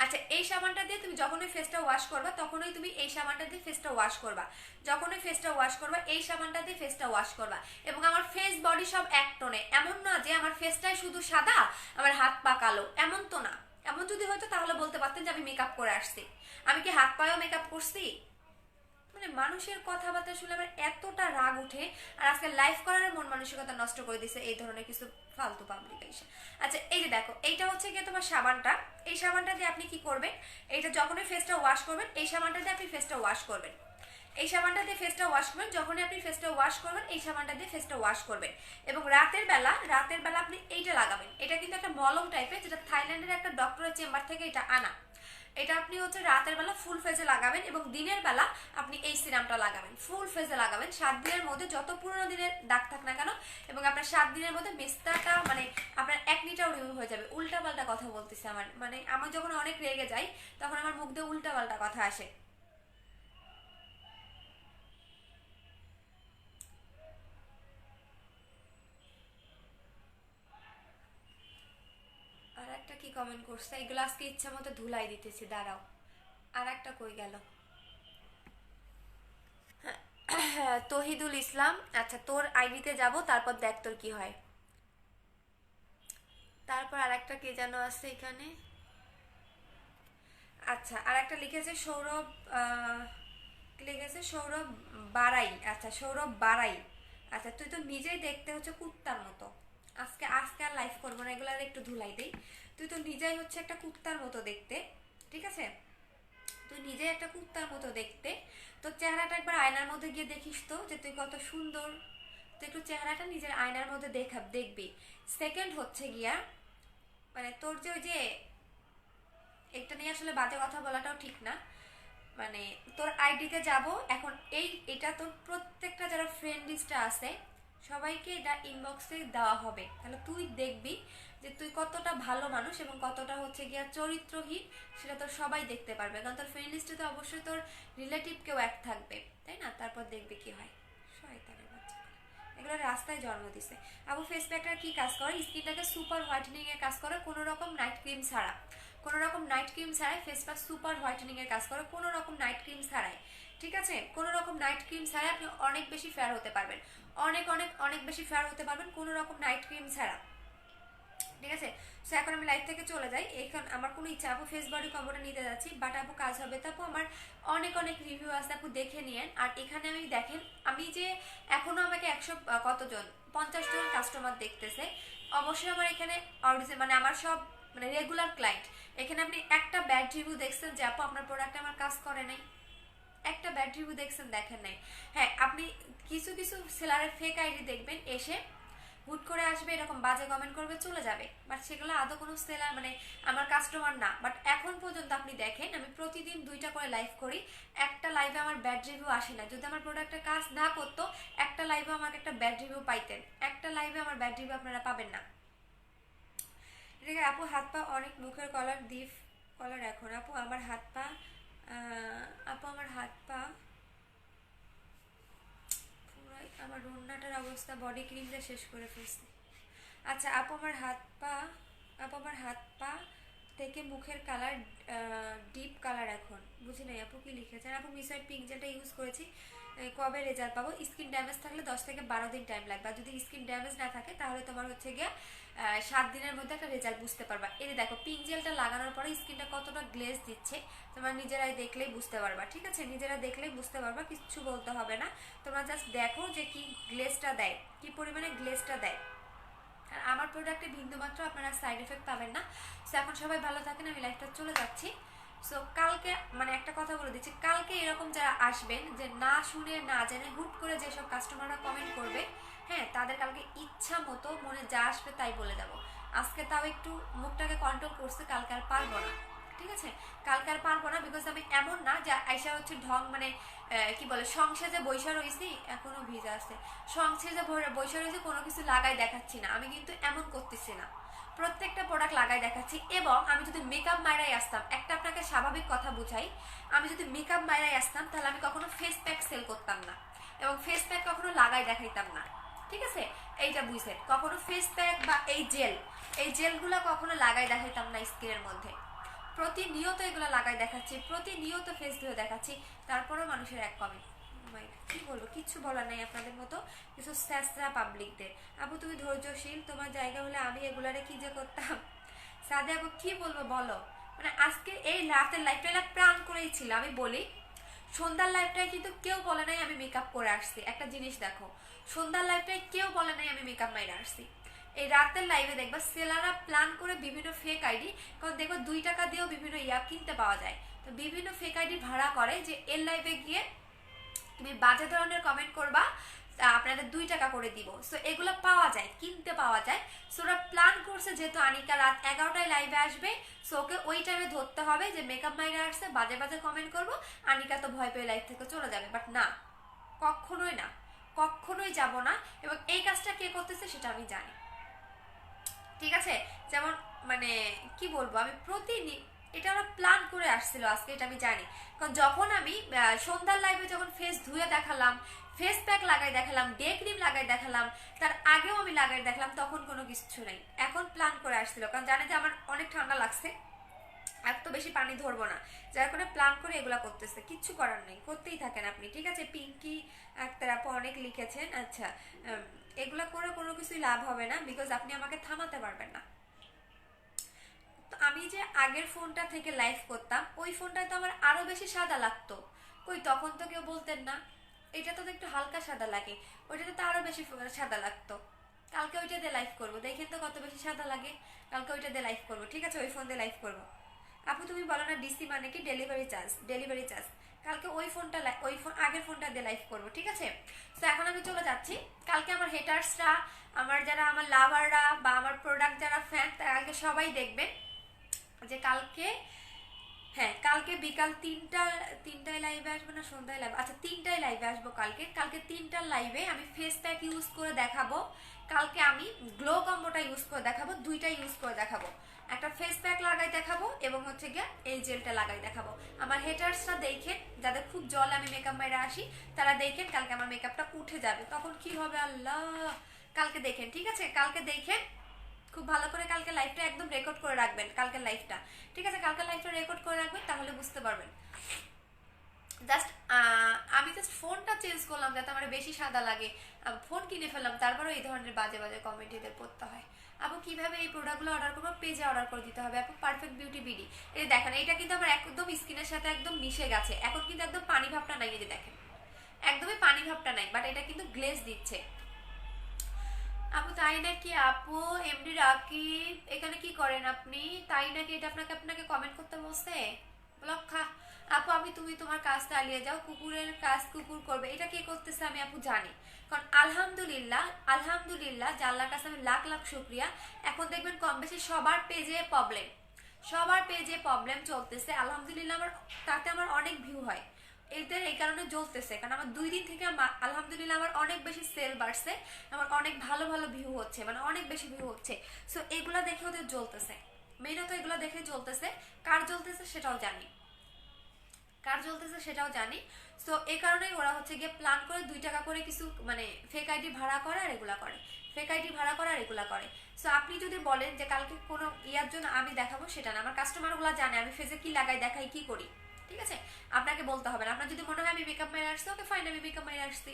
আচ্ছা এই সাবানটা দিয়ে তুমি যখনই ফেসটা ওয়াশ করবা তখনই তুমি এই সাবানটা দিয়ে ফেসটা ওয়াশ করবা, যখনই ফেসটা ওয়াশ করবা এই সাবানটা দিয়ে ফেসটা ওয়াশ করবা। এবং আমার ফেস বডি সব এক টোনে, এমন না যে আমার ফেসটাই শুধু সাদা আমার হাত পা কালো, এমন তো না। এমন যদি হয়তো তাহলে বলতে পারতেন যে আমি মেকআপ করে আসছি, আমি কি হাত পায়েও মেকআপ করছি? মানে মানুষের কথাবার্তা শুনে আমার এতটা রাগ উঠে, আর আজকে লাইভ করার মন মানসিকতা নষ্ট করে দিছে এই ধরনের কিছু ফালতু পাবলিক এসে। আচ্ছা এই যে দেখো, এইটা হচ্ছে গিয়ে তোমার সাবানটা, এই সাবানটা দিয়ে আপনি কি করবেন, এইটা যখনই ফেসটা ওয়াশ করবেন এই সাবানটা দিয়ে আপনি ফেসটা ওয়াশ করবেন, এই সাবানটা দিয়ে ফেসটা ওয়াশ করবেন, যখনই আপনি ফেসটা ওয়াশ করবেন এই সাবানটা দিয়ে ফেসটা ওয়াশ করবেন। এবং রাতের বেলা আপনি এইটা লাগাবেন, এটা কিন্তু একটা মলম টাইপের, যেটা থাইল্যান্ডের একটা ডক্টরের চেম্বার থেকে এটা আনা। এটা আপনি হচ্ছে রাতের বেলা ফুল ফেজে লাগাবেন এবং দিনের বেলা আপনি এই সিরামটা লাগাবেন, ফুল ফেজে লাগাবেন। 7 দিনের মধ্যে যত পুরোনো দিনের দাগ থাক না কেন, এবং আপনার 7 দিনের মধ্যে মেস্তাটা মানে আপনার একনিটাও রিমুভ হয়ে যাবে। উল্টা পাল্টা কথা বলতেছে আমার, মানে আমি যখন অনেক রেগে যাই তখন আমার মুখ দিয়ে উল্টা পাল্টা কথা আসে। আর একটা কি কমেন্ট করছে, এগুলো আজকে ইচ্ছা মতো ধুলাই দিতেছি, দাঁড়াও আর একটা কই গেল। তহিদুল ইসলাম, আচ্ছা তোর আইডিতে যাব তারপর দেখ তোর কি হয়। তারপর আর একটা কে যেন আছে এখানে, আচ্ছা আর একটা লিখেছে সৌরভ, লিখেছে সৌরভ বাড়াই, আচ্ছা সৌরভ বাড়াই, আচ্ছা তুই তো নিজেই দেখতে হচ্ছে কুত্তার মতো। আজকে আজকে আর লাইভ করবো না, এগুলো আর একটু ধুলাই দেই। তুই তো নিজেই হচ্ছে একটা কুত্তার মতো দেখতে, ঠিক আছে, তুই নিজে একটা কুত্তার মতো দেখতে। তোর চেহারাটা একবার আয়নার মধ্যে গিয়ে দেখিস তো যে তুই কত সুন্দর, তুই একটু চেহারাটা নিজের আয়নার মধ্যে দেখবি। সেকেন্ড হচ্ছে গিয়া মানে তোর যে ওই যে এটা নিয়ে আসলে বাজে কথা বলাটাও ঠিক না, মানে তোর আইডিতে যাব এখন, এটা তোর প্রত্যেকটা যারা ফ্রেন্ড লিস্টে আছে সবাইকে এটা ইনবক্সে দেওয়া হবে, তাহলে তুই দেখবি যে তুই কতটা ভালো মানুষ এবং কতটা হচ্ছে গিয়া চরিত্রহীন, সেটা তোর সবাই দেখতে পারবে। কারণ তোর ফ্রেন্ড লিস্টে তো অবশ্যই তোর রিলেটিভ কেউ এক থাকবে, তাই না? তারপর দেখবি কি হয়। শয়তানের বাচ্চা, এগুলো রাস্তায় জন্ম দিছে। আবু ফেস প্যাকটার কি কাজ করে, স্কিনটাকে সুপার হোয়াইটেনিং এর কাজ করে, কোনো রকম নাইট ক্রিম ছাড়া, কোনো রকম নাইট ক্রিম ছাড়াই ফেস প্যাক সুপার হোয়াইটেনিং এর কাজ করে, কোনো রকম নাইট ক্রিম ছাড়াই, ঠিক আছে, কোনো রকম নাইট ক্রিম ছাড়াই আপনি অনেক বেশি ফেয়ার হতে পারবেন, অনেক অনেক অনেক বেশি ফেয়ার হতে পারবেন কোনো রকম নাইট ক্রিম ছাড়া, ঠিক আছে। সো এখন আমি লাইভ থেকে চলে যাই, এখন আমার কোনো ইচ্ছা, আপু ফেস বডি কম্বোটা নিতে যাচ্ছি, বাট আপু কাজ হবে তো আপু, আমার অনেক অনেক রিভিউ আছে আপু, দেখে নিয়েন। আর এখানে আমি দেখেন আমি যে এখনো আমাকে 100 কতজন 50 জন কাস্টমার দেখতেছে, অবশ্যই আমার এখানে অরিজিনাল মানে আমার সব মানে রেগুলার ক্লায়েন্ট। এখানে আপনি একটা ব্যাড রিভিউ দেখছেন যে আপু আপনার প্রোডাক্ট আমার কাজ করে নাই, একটা ব্যাড রিভিউ দেখছেন, দেখেন নাই। হ্যাঁ আপনি কিছু কিছু সেলারের ফেক আইডি দেখবেন এসে, হুট করে আসবে, এরকম বাজে কমেন্ট করবে, চলে যাবে, বাট সেগুলো আদৌ কোনো সেলার মানে আমার কাস্টমার না। বাট এখন পর্যন্ত আপনি দেখেন আমি প্রতিদিন 2টা করে লাইভ করি, একটা লাইভে আমার ব্যাড রিভিউ আসে না। যদি আমার প্রোডাক্টের কাজ না করতো, একটা লাইভে আমাকে একটা ব্যাড রিভিউ পাইতেন, একটা লাইভে আমার ব্যাড রিভিউ আপনারা পাবেন না। ঠিক আছে আপু, হাত পা অনেক, মুখের কলার ডিপ কলার এখন। আপু আমার হাত পা আপু আমার হাত পা পুরাই, আমার রুন্নাটার অবস্থা বডি ক্রিম দিয়ে শেষ করে ফেলছে। আচ্ছা আপু আমার হাত পা, আপু আমার হাত পা থেকে মুখের কালার ডিপ কালার এখন। বুঝি নাই আপু কি লিখেছেন। আপু মিসয়েড পিঙ্ক জেলটা ইউজ করেছি, কবে রেজাল্ট পাবো? স্কিন ড্যামেজ থাকলে 10 থেকে 12 দিন টাইম লাগবে, আর যদি স্কিন ড্যামেজ না থাকে তাহলে তোমার হচ্ছে গিয়ে 7 দিনের মধ্যে একটা রেজাল্ট বুঝতে পারবা। এই দেখো পিঙ্ক জেলটা লাগানোর পরে স্কিনটা কতটা গ্লেজ দিচ্ছে, তোমরা নিজেরাই দেখলেই বুঝতে পারবা। ঠিক আছে, নিজেরা দেখলেই বুঝতে পারবা, কিচ্ছু বলতে হবে না। তোমরা জাস্ট দেখো যে কি গ্লেজটা দেয়, কি পরিমাণে গ্লেজটা দেয়। আর আমার প্রোডাক্টে বিন্দুমাত্র আপনারা সাইড এফেক্ট পাবেন না। সো এখন সবাই ভালো থাকেন, আমি লাইভটা চলে যাচ্ছি। সো কালকে মানে একটা কথা বলে দিচ্ছি, কালকে এরকম যারা আসবেন যে না শুনে না জেনে হুট করে যেসব কাস্টমাররা কমেন্ট করবে, হ্যাঁ তাদের কালকে ইচ্ছা মতো মনে যা আসবে তাই বলে দেবো। আজকে তাও একটু মুখটাকে কন্ট্রোল করছে, কালকে আর পারবো না। ঠিক আছে, কালকে আর পারবো না, বিকজ আমি এমন না যে আইসা হচ্ছে ঢং মানে কি বলে সংসেজে বৈশা রয়েছি, এখনো ভিজা আছে, সংসেজে বৈশা রয়েছে, কোনো কিছু লাগাই দেখাচ্ছি না, আমি কিন্তু এমন করতেছি না, প্রত্যেকটা প্রোডাক্ট লাগাই দেখাচ্ছি। এবং আমি যদি মেকআপ মাইরাই আসতাম, একটা আপনাকে স্বাভাবিক কথা বুঝাই, আমি যদি মেকআপ মাইরাই আসতাম তাহলে আমি কখনো ফেস প্যাক সেল করতাম না, এবং ফেস প্যাক কখনো লাগাই দেখাইতাম না। ঠিক আছে, এইটা বুঝছেন, কখনো ফেস প্যাক বা এই জেল, এই জেলগুলো কখনো লাগাই দেখাইতাম না স্কিনের মধ্যে। প্রতিনিয়ত এগুলো লাগাই দেখাচ্ছি, প্রতিনিয়ত ফেস ধুয়ে দেখাচ্ছি, তারপরেও মানুষের এক কমেন্ট। কি বলবো, কিচ্ছু বলার নাই আপনাদের মতো কিছু স্যাসরা পাবলিকদের। আপু তুমি ধৈর্যশীল, তোমার জায়গা হলে আমি এগুলারে কি যে করতাম। সাদে আপু কি বলবো বলো, মানে আজকে এই রাতের লাইফটা প্ল্যান করেই ছিল। আমি বলি সন্ধ্যার লাইফটায় কিন্তু কেউ বলে নাই আমি মেকআপ করে আসছি। একটা জিনিস দেখো, সন্ধ্যার লাইফটায় কেউ বলে নাই আমি মেকআপ মাইরে আসছি। এই রাতের লাইভে দেখবা সেলাররা প্ল্যান করে বিভিন্ন ফেক আইডি, কারণ দেখবা 2 টাকা দিয়েও বিভিন্ন ইয়াপ কিনতে পাওয়া যায়, তো বিভিন্ন ফেক আইডি ভাড়া করে যে এর লাইভে গিয়ে তুমি বাজে ধরনের কমেন্ট করবা, আপনাদের 2 টাকা করে দিব। সো এগুলো পাওয়া যায়, কিনতে পাওয়া যায়। সো ওরা প্ল্যান করছে যেহেতু আনিকা রাত 11টায় লাইভে আসবে, সো ওকে ওই টাইমে ধরতে হবে যে মেকআপ মাইরা আসছে, বাজে বাজে কমেন্ট করবো, আনিকা তো ভয় পেয়ে লাইভ থেকে চলে যাবে। বাট না, কখনোই না, কখনোই যাব না। এবং এই কাজটা কে করতেছে সেটা আমি জানি। ঠিক আছে, যেমন মানে কি বলবো, আমি এটা আমরা প্ল্যান করে আসছিল আজকে, এটা আমি জানি। কারণ যখন আমি সন্ধ্যার লাইভে যখন ফেস ধুয়ে দেখালাম, ফেস প্যাক লাগাই দেখালাম, ডে ক্রিম লাগাই দেখালাম, তার আগেও আমি লাগাই দেখালাম, তখন কোনো কিছু নেই। এখন প্ল্যান করে আসছিল, কারণ জানে যে আমার অনেক ঠান্ডা লাগছে, এত বেশি পানি ধরবো না, যার করে প্ল্যান করে এগুলা করতেছে। কিচ্ছু করার নেই, করতেই থাকেন আপনি। ঠিক আছে, পিঙ্কি আক্তার আপু অনেক লিখেছেন। আচ্ছা, এগুলা করে কোনো কিছুই লাভ হবে না, বিকজ আপনি আমাকে থামাতে পারবেন না। তো আমি যে আগের ফোনটা থেকে লাইভ করতাম, ওই ফোনটায় তো আমার আরো বেশি সাদা লাগতো, কই তখন তো কেউ বলতেন না। এটা তো একটু হালকা সাদা লাগে, ওইটাতে তো আরো বেশি সাদা লাগতো। কালকে ওইটা দিয়ে লাইভ করবো, দেখেন তো কত বেশি সাদা লাগে। কালকে ওইটা দিয়ে লাইভ করবো, ঠিক আছে, ওই ফোন দিয়ে লাইভ করবো। আপু তুমি বলো না ডিসি মানে কি ডেলিভারি চার্জ, ডেলিভারি চার্জ। কালকে ওই ফোনটা ওই ফোন আগের ফোনটা দিয়ে লাইভ করবো, ঠিক আছে। তো এখন আমি চলে যাচ্ছি। কালকে আমার হেটার্সরা, আমার যারা আমার লাভাররা বা আমার প্রোডাক্ট যারা ফ্যান, তারা কালকে সবাই দেখবেন যে কালকে, হ্যাঁ কালকে বিকাল 3টায় লাইভে আসবো না সন্ধ্যায় লাইভ, আচ্ছা 3টায় লাইভে আসবো কালকে। কালকে 3টার লাইভে আমি ফেস প্যাক ইউজ করে দেখাবো, কালকে আমি গ্লো কম্বোটা ইউজ করে দেখাবো, 2টা ইউজ করে দেখাবো। একটা ফেস প্যাক লাগাই দেখাবো এবং হচ্ছে গিয়ে এই জেলটা লাগাই দেখাবো। আমার হেটার্সরা দেখেন, যাদের খুব জল আমি মেকআপ মেরে আসি, তারা দেখেন কালকে আমার মেকআপটা উঠে যাবে, তখন কি হবে আল্লাহ। কালকে দেখেন, ঠিক আছে, কালকে দেখেন খুব ভালো করে। কালকে লাইভটা একদম রেকর্ড করে রাখবেন, কালকের লাইভটা, ঠিক আছে, কালকের লাইভটা রেকর্ড করে রাখবেন, তাহলে বুঝতে পারবেন। জাস্ট আমি জাস্ট ফোনটা চেঞ্জ করলাম যাতে আমার বেশি সাদা লাগে, ফোন কিনে ফেললাম, তারপরেও এই ধরনের বাজে বাজে কমেন্ট এদের পড়তে হয়। আপু কিভাবে এই প্রোডাক্টগুলো অর্ডার করবো? পেজে অর্ডার করে দিতে হবে আপু, পারফেক্ট বিউটি বিডি। এই দেখেন, এটা কিন্তু আমার একদম স্কিনের সাথে একদম মিশে গেছে, এখন কিন্তু একদম পানি ভাবটা নাই, এই যে দেখেন একদমই পানি ভাবটা নাই, বাট এটা কিন্তু গ্লেজ দিচ্ছে। আপু তাই নাকি? আপু এমডি রাকিব এখানে কি করেন আপনি? তাই নাকি? এটা আপনাকে আপনাকে কমেন্ট করতে বলছে? ব্লক খা। আপু আমি তুমি তোমার কাজ চালিয়ে যাও, কুকুরের কাজ কুকুর করবে, এটা কে করতেছে আমি আপু জানি। কারণ আলহামদুলিল্লাহ আলহামদুলিল্লাহ যে আল্লাহর কাছে আমি লাখ লাখ শুক্রিয়া, এখন দেখবেন কম বেশি সবার পেজে প্রবলেম চলতেছে। আলহামদুলিল্লাহ তাতে আমার অনেক ভিউ হয়, এদের এই কারণে জ্বলতেছে, কারণ আমার 2 দিন থেকে আলহামদুলিল্লাহ আমার অনেক বেশি সেল বাড়ছে, আমার অনেক ভালো ভালো ভিউ হচ্ছে, মানে অনেক বেশি ভিউ হচ্ছে। সো এগুলা দেখে ওদের জ্বলতেছে, মেইনত এগুলো দেখে জ্বলতেছে। কার জ্বলতেছে সেটাও জানি। সো এই কারণেই ওরা হচ্ছে গিয়ে প্ল্যান করে 2 টাকা করে কিছু মানে ফেক আইডি ভাড়া করে আর এগুলা করে। সো আপনি যদি বলেন যে কালকে কোনো ইয়ার জন্য আমি দেখাবো, সেটা না, আমার কাস্টমারগুলো জানে আমি ফেসে কি লাগাই, দেখাই, কি করি, ঠিক আছে? আপনাকে বলতে হবে না। আপনার যদি মনে হয় আমি মেকআপ মাইরে আসছি, ওকে ফাইন, আমি মেকআপ মাইরে আসছি।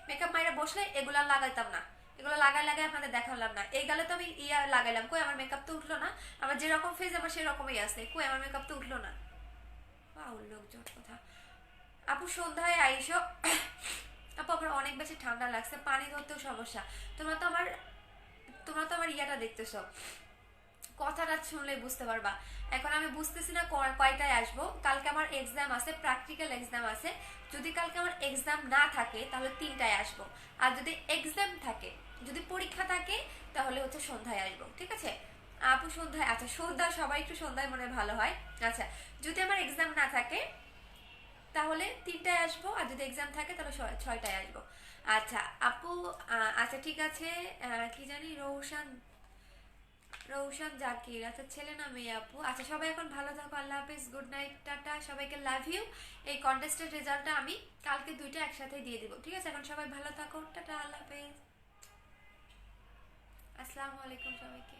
মেকআপ মাইরে বসলে এগুলা লাগাইতাম না, এগুলো লাগাই আপনাদের দেখালাম না। এই গালে তো আমি ইয়া লাগাইলাম, কই আমার মেকআপ তো উঠলো না, আমার যেরকম ফেস আমার সেরকমই আছে, কই আমার মেকআপ তো উঠলো না। বাউল লোকজন কথা। আপু সন্ধ্যায় আইসো। আপু আমার অনেক বেশি ঠান্ডা লাগছে, পানি ধরতেও সমস্যা। তোমরা তো আমার ইয়াটা দেখতেছো, কথাটা শুনলে বুঝতে পারবা। এখন আমি বুঝতেছি না কয়টায় আসবো। কালকে আমার এক্সাম আছে, প্র্যাকটিক্যাল এক্সাম আছে। যদি কালকে আমার এক্সাম না থাকে তাহলে 3টায় আসবো, আর যদি এক্সাম থাকে, যদি পরীক্ষা থাকে তাহলে হচ্ছে সন্ধ্যায় আসবো, ঠিক আছে? আপু সন্ধ্যায়, আচ্ছা সন্ধ্যা, সবাই একটু সন্ধ্যায় মনে ভালো হয়। আচ্ছা, যদি আমার এক্সাম না থাকে তাহলে 3টায় আসবো, আর যদি এক্সাম থাকে তাহলে 6টায় আসবো। আচ্ছা আপু, আচ্ছা ঠিক আছে। কি জানি, রৌশন জাকির, আচ্ছা ছেলে না মেয়ে আপু? আচ্ছা সবাই এখন ভালো থাকো, আল্লাহ হাফিজ, গুড নাইট, টাটা, সবাইকে লাভ ইউ। এই কন্টেস্টের রেজাল্টটা আমি কালকে 2টা একসাথে দিয়ে দিব, ঠিক আছে? এখন সবাই ভালো থাকো, টাটা, আল্লাহ হাফিজ, আসসালামু আলাইকুম সবাইকে।